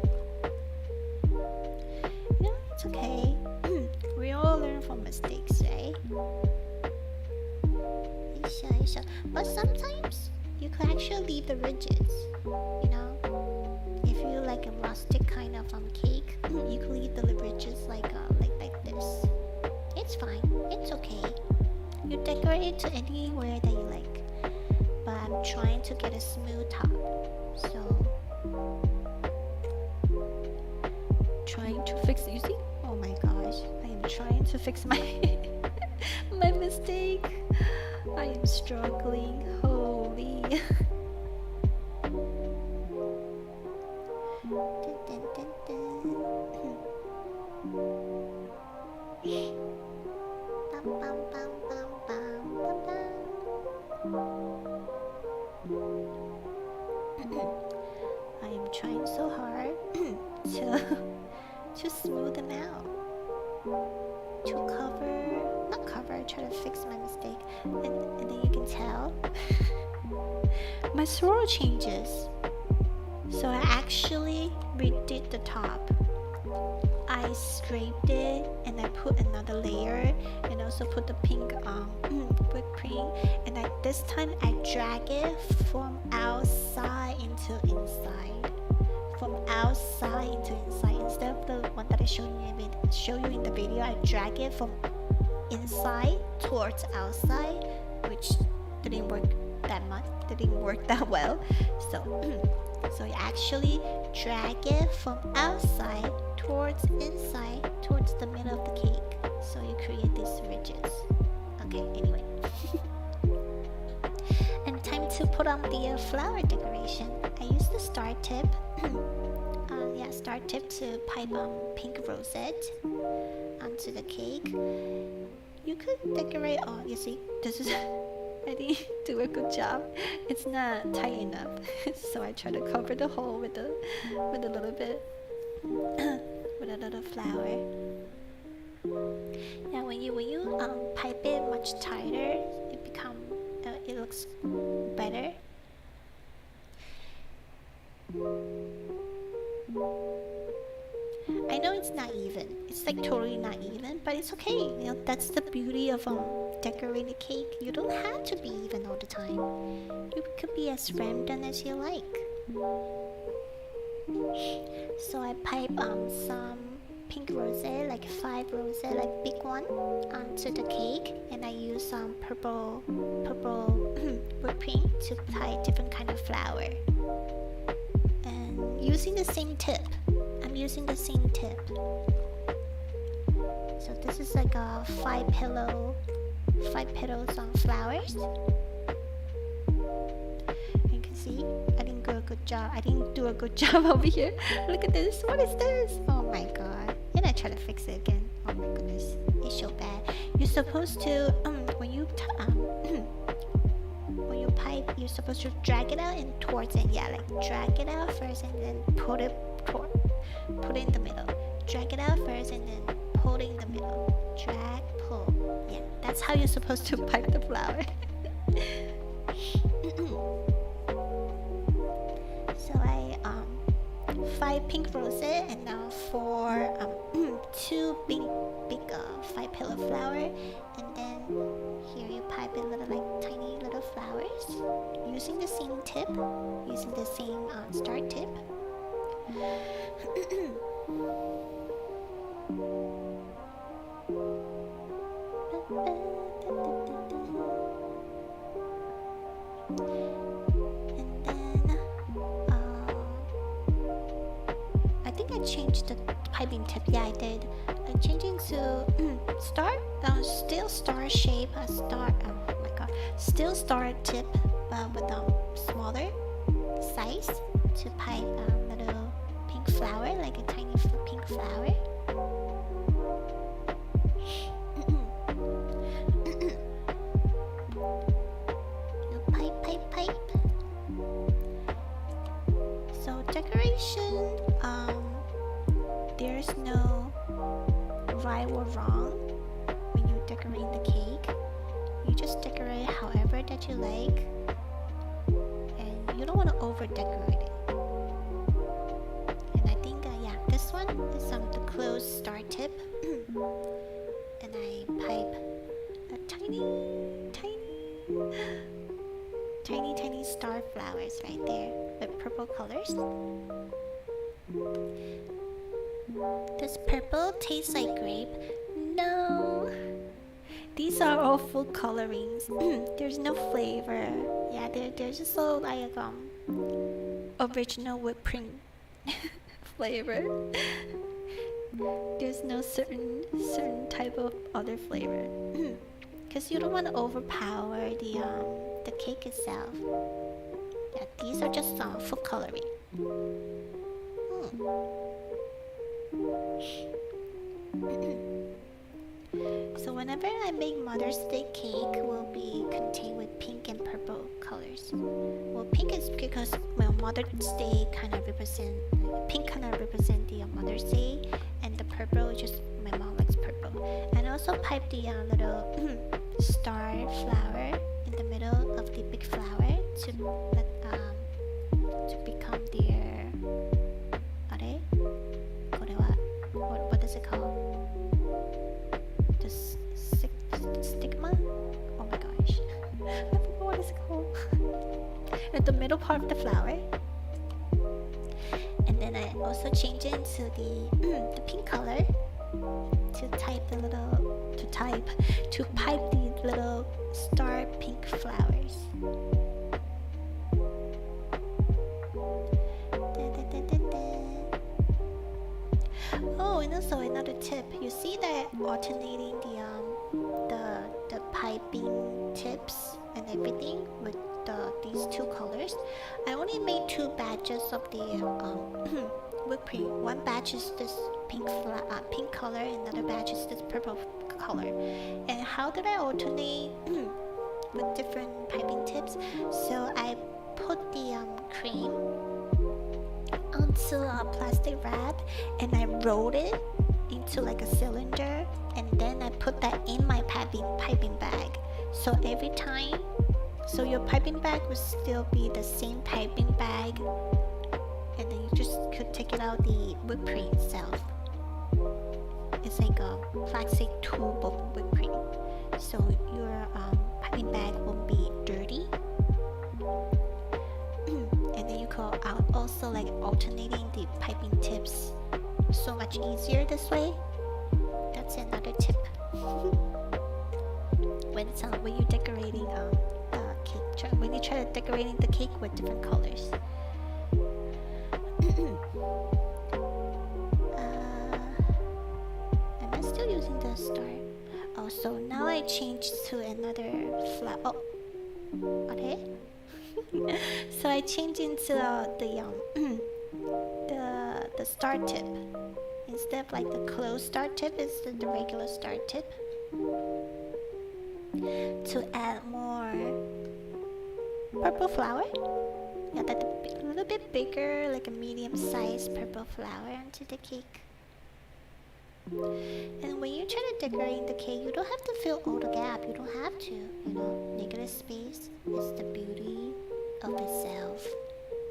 No, it's okay. We all learn from mistakes, right? But sometimes you could actually leave the ridges. You know, if you like a rustic kind of cake, you could leave the ridges like this. It's fine. It's okay. You decorate it to anywhere that you like. But I'm trying to get a smooth top, so trying to fix it. You see? Oh my gosh! I am trying to fix my my mistake. I am struggling. Holy. I am trying so hard to smooth them out, to try to fix my mistake, and then you can tell my swirl changes. So I actually redid the top. I scraped it and I put another layer, and also put the pink whipped cream, and this time I drag it from outside into inside. From outside into inside. Instead of the one that I show you in the video, I drag it from inside towards outside, which didn't work that well. So you actually drag it from outside towards inside, towards the middle of the cake, so you create these ridges. Okay, anyway. And time to put on the flower decoration. I use the star tip. Star tip to pipe pink rosette onto the cake. You could decorate. Oh, you see, this is I didn't do a good job. It's not tight enough, so I try to cover the hole with a little bit, with a little flour. Yeah, when you pipe it much tighter, it looks better. I know it's not even. It's like totally not even, but it's okay. You know, that's the beauty of decorating a cake. You don't have to be even all the time. You could be as random as you like. So I pipe some pink rosé, like 5 rosé, like big one, onto the cake, and I use some purple whipped cream to tie different kind of flower. And using the same tip. I'm using the same tip. So this is like a 5 petals on flowers. You can see I didn't do a good job. I didn't do a good job over here. Look at this. What is this? Oh my god. And I try to fix it again. Oh my goodness. It's so bad. You're supposed to when you pipe, you're supposed to drag it out and towards it. Yeah, like drag it out first and then put it in the middle. Drag it out first and then pull it in the middle. Drag, pull. Yeah, that's how you're supposed to pipe the flower. So I 5 pink roses and now 2 big 5 petal flower, and then here you pipe it little like tiny little flowers using the same tip, using the same start tip. And then I think I changed the piping tip. Yeah, I did. I'm changing to still star shape. Still star tip, with smaller size to pipe little pink flower, like a tiny pink flower. Pipe. So decoration, there's no right or wrong when you decorate the cake. You just decorate however that you like, and you don't want to over decorate it. And I think this one is the closed star tip. And I pipe a tiny star flowers right there with purple colors. Does purple taste like grape? No. These are all full colorings. There's no flavor. Yeah, they're just so like original whipped cream flavor. There's no certain type of other flavor. Because you don't want to overpower the cake itself. Yeah, these are just full coloring. So whenever I make Mother's Day cake, will be contained with pink and purple colors. Well, pink is because Mother's Day pink kind of represent the Mother's Day, and the purple is just my mom likes purple. And also pipe the little star flower in the middle of the big flower to become their what is it called? The stigma? Oh my gosh. I forgot what it's called. At the middle part of the flower. And then I also change it into the pink color to pipe the little star pink flowers. Oh, and also another tip. You see that alternating the piping tips and everything with these 2 colors. I only made 2 batches of the whipped cream. One batch is this pink color, and another batch is this purple color. And how did I alternate with different piping tips. So I put the cream onto a plastic wrap and I rolled it into like a cylinder, and then I put that in my piping bag. So every time, so your piping bag would still be the same piping bag, and then you just could take it out the whipped cream itself. It's like a plastic tube of whipped cream, so your piping bag won't be dirty. And then you could also like alternating the piping tips, so much easier this way. That's another tip. When you're decorating cake, when you try to decorating the cake with different colors. Am I still using the star? Oh, so now I changed to another flower. Oh, okay. So I changed into the star tip. Instead of like the closed star tip, it's the regular star tip. To add more purple flower. Yeah, that a little bit bigger, like a medium-sized purple flower onto the cake. And when you try to decorate the cake, you don't have to fill all the gap. You don't have to. You know, negative space is the beauty of itself.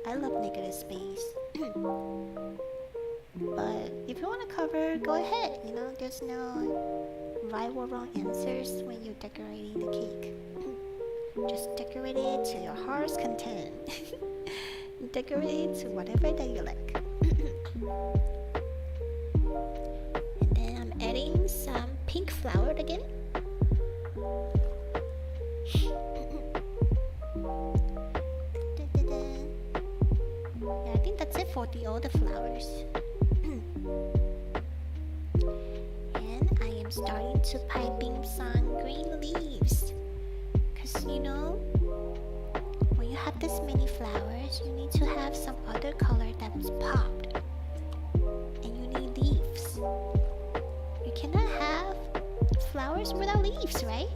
I love negative space. But if you want to cover, go ahead. You know, there's no right or wrong answers when you're decorating the cake. Just decorate it to your heart's content. Decorate it to whatever that you like. And then I'm adding some pink flower again. Yeah, I think that's it for all the flowers. And I am starting to piping some green leaves. Cause you know, when you have this many flowers, you need to have some other color that was popped. And you need leaves. You cannot have flowers without leaves, right?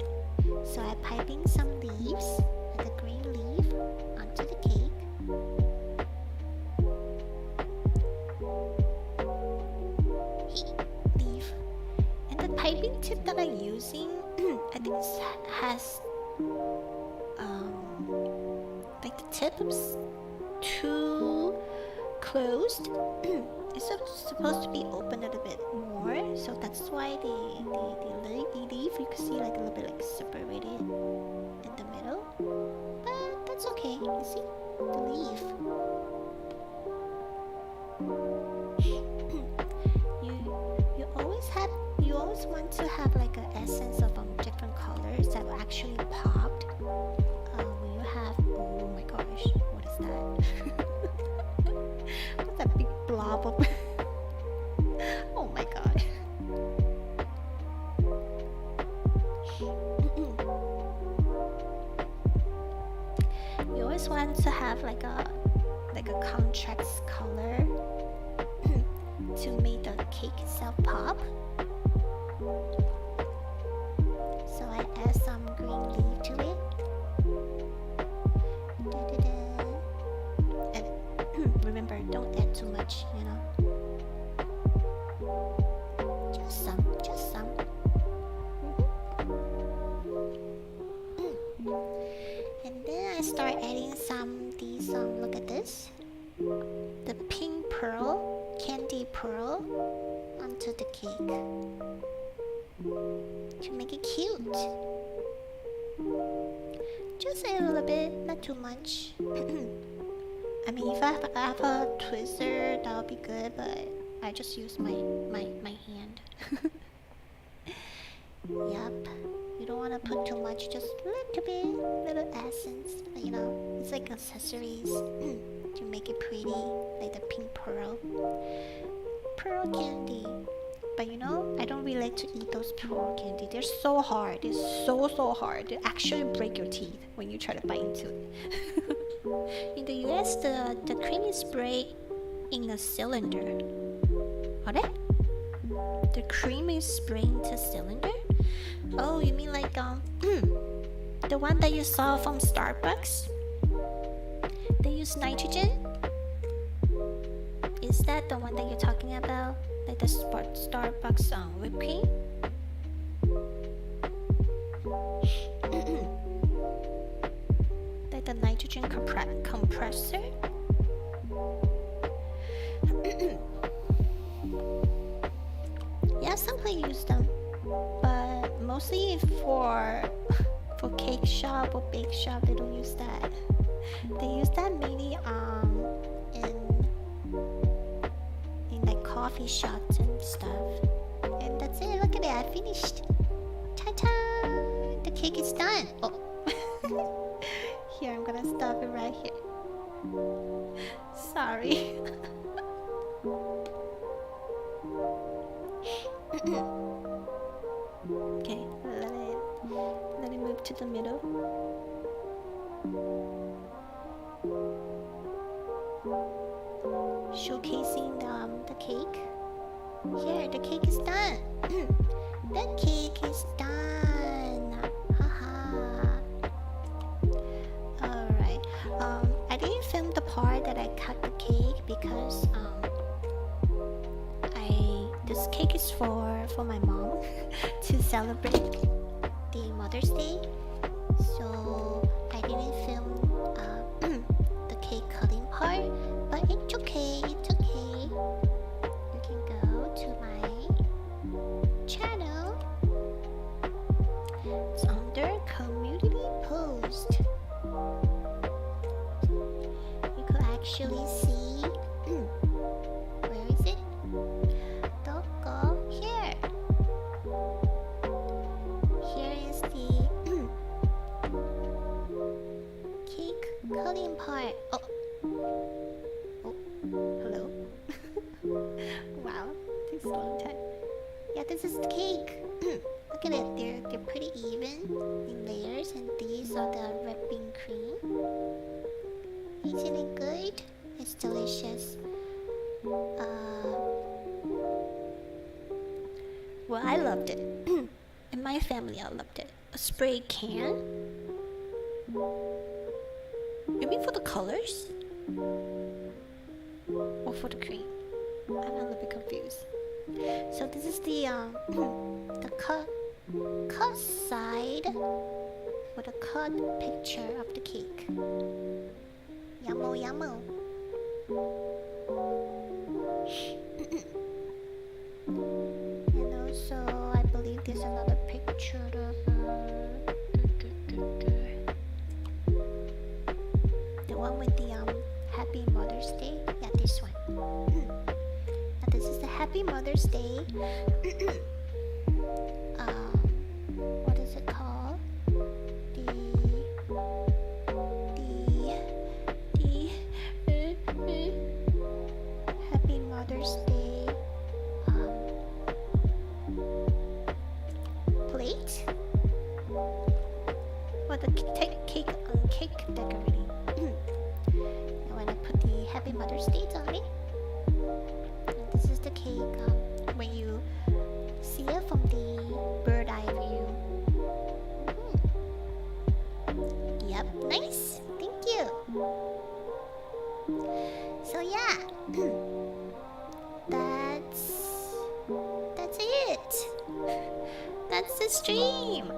So I'm piping some leaves, like a green leaf, onto the cake. Leaf. And the piping tip that I'm using, I think it has like the tip is too closed. It's supposed to be open a little bit more, so that's why the leaf, you can see like a little bit like separated in the middle, but that's okay. You see the leaf. You always want to have like an essence of different colors that will actually popped. When you have, oh my gosh, what is that? What's that big blob of? Oh my god. You always want to have like a contrast color to make the cake itself pop. So I add some green leaf to it. And remember, don't add too much, you know. Just some. And then I start adding these look at this. The pink pearl, candy pearl onto the cake. To make it cute. Just a little bit, not too much. I mean, if I have a tweezer, that would be good, but I just use my hand. Yup. You don't want to put too much, just a little bit, little essence. You know, it's like accessories to make it pretty, like the pink pearl. Pearl candy. But you know, I don't really like to eat those pearl candy. They're so hard. It's so hard. They actually break your teeth when you try to bite into it. In the US, the cream is sprayed in a cylinder. What? The cream is sprayed into a cylinder? Oh, you mean like The one that you saw from Starbucks? They use nitrogen? Is that the one that you're talking about? Like the Starbucks whipped cream? Like the nitrogen compressor? Yeah, some people use them, but mostly for cake shop or bake shop, they don't use that. They use that mainly in like coffee shops and stuff. And that's it. Look at it. I finished. Ta-ta! The cake is done. Oh. Here, I'm gonna stop it right here. Sorry. Okay, let it move to the middle. Showcasing the cake. Here, the cake is done. The cake is done. Haha. Alright. I didn't film the part that I cut the cake because this cake is for my mom to celebrate the Mother's Day. So I didn't film the cake cutting part, but it's okay. It's okay. You can go to my channel. It's under community post. You could actually see. Where is it? Don't go here. Here is the cake cutting part. Oh, hello. Wow, takes a long time. Yeah, this is the cake. Look at it. They're pretty even in layers, and these are the whipping cream. Isn't it good? It's delicious. Well, I loved it. In my family, I loved it. A spray can? You mean for the colors? Or for the cream? I'm a little bit confused. So this is the cut side with a cut picture of the cake. Yummo yummo. And also, I believe there's another picture of the one with the Happy Mother's Day. Yeah, this one. Now this is the Happy Mother's Day. What is it called? The Happy Mother's Day plate? Or the cake decorating. And when I put the Happy Mother's Day on it, and this is the cake when you see it from the bird eye view. Yep, nice. Thank you. So yeah, that's it. That's the stream.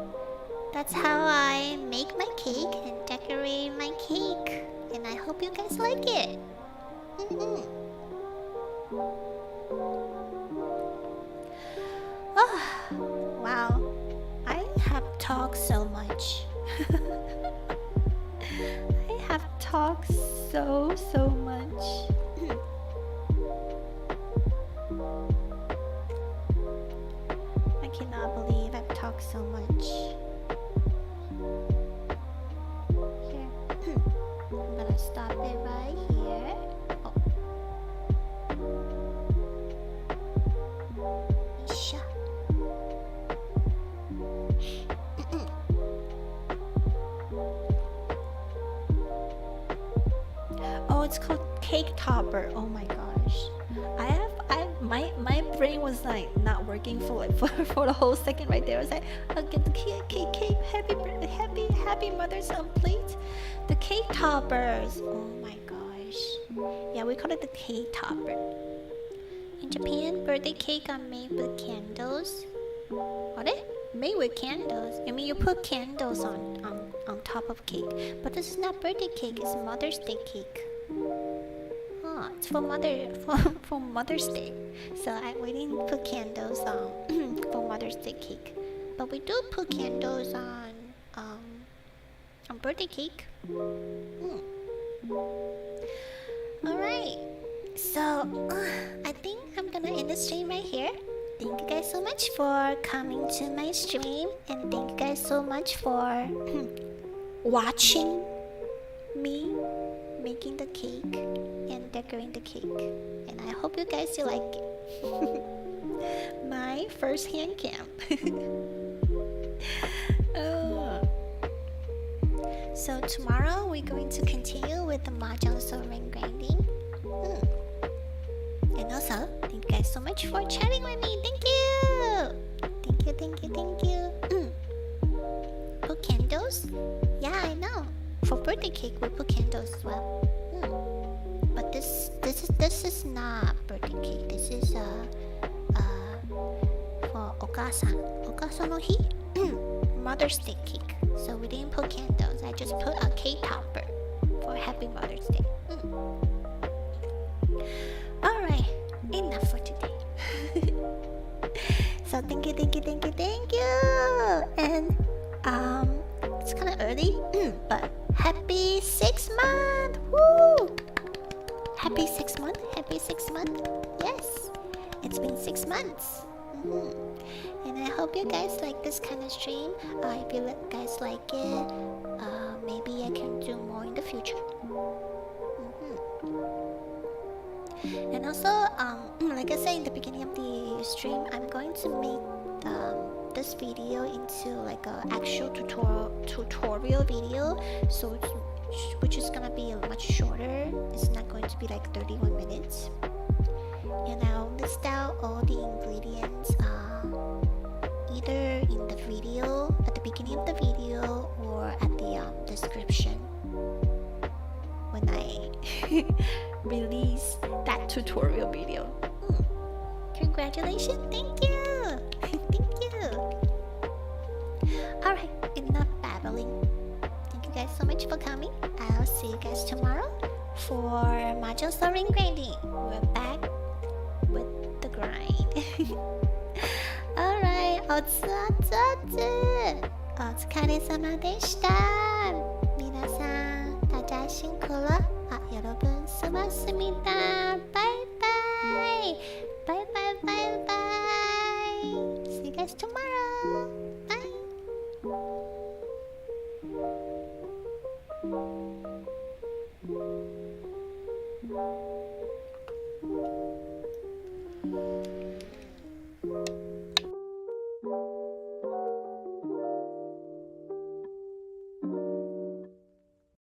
That's how I make my cake and decorate my cake. And I hope you guys like it. Oh, wow. I have talked so much. I have talked so much. I cannot believe I've talked so much. Here. I'm gonna stop it right here. Oh. Isha. Oh, it's called cake topper. Oh my gosh. I've my brain was like not working for like for the whole second right there. I was like, I'll get the cake, happy Mother's plate. The cake toppers. Oh my gosh. Yeah, we call it the cake topper. In Japan, birthday cake are made with candles. What? Made with candles? I mean, you put candles on top of cake. But this is not birthday cake. It's Mother's Day cake. Oh, it's for for Mother's Day. So we didn't put candles on for Mother's Day cake. But we do put candles on birthday cake. Alright. So I think I'm gonna end the stream right here. Thank you guys so much for coming to my stream, and thank you guys so much for watching me making the cake and decorating the cake. And I hope you guys like it. My first hand cam. So tomorrow we're going to continue with the mahjong sovereign grinding. And also, thank you guys so much for chatting with me. Thank you. Thank you. Put candles? Yeah, I know. For birthday cake, we put candles as well. But this is not birthday cake. This is for Okasa no hi, Mother's Day cake. So we didn't put candles. I just put a cake topper for Happy Mother's Day. Alright, enough for today. So thank you. And it's kind of early, but happy 6th month! Woo! Happy 6th month. Yes, it's been 6 months. And I hope you guys like this kind of stream. If you guys like it, maybe I can do more in the future. And also, like I said in the beginning of the stream, I'm going to make this video into like an actual tutorial video, so which is gonna be much shorter. It's not going to be like 31 minutes. And I'll list out all the ingredients either in the video, at the beginning of the video, or at the description when I release that tutorial video. Congratulations, thank you. Alright, enough babbling. Thank you guys so much for coming. I'll see you guys tomorrow for mahjong sovereign grinding. We're back with the grind. Alright, おつお疲れ様でした。皆さん、大家辛苦了。여러분 수고하셨습니다. Bye bye. See you guys tomorrow. Bye.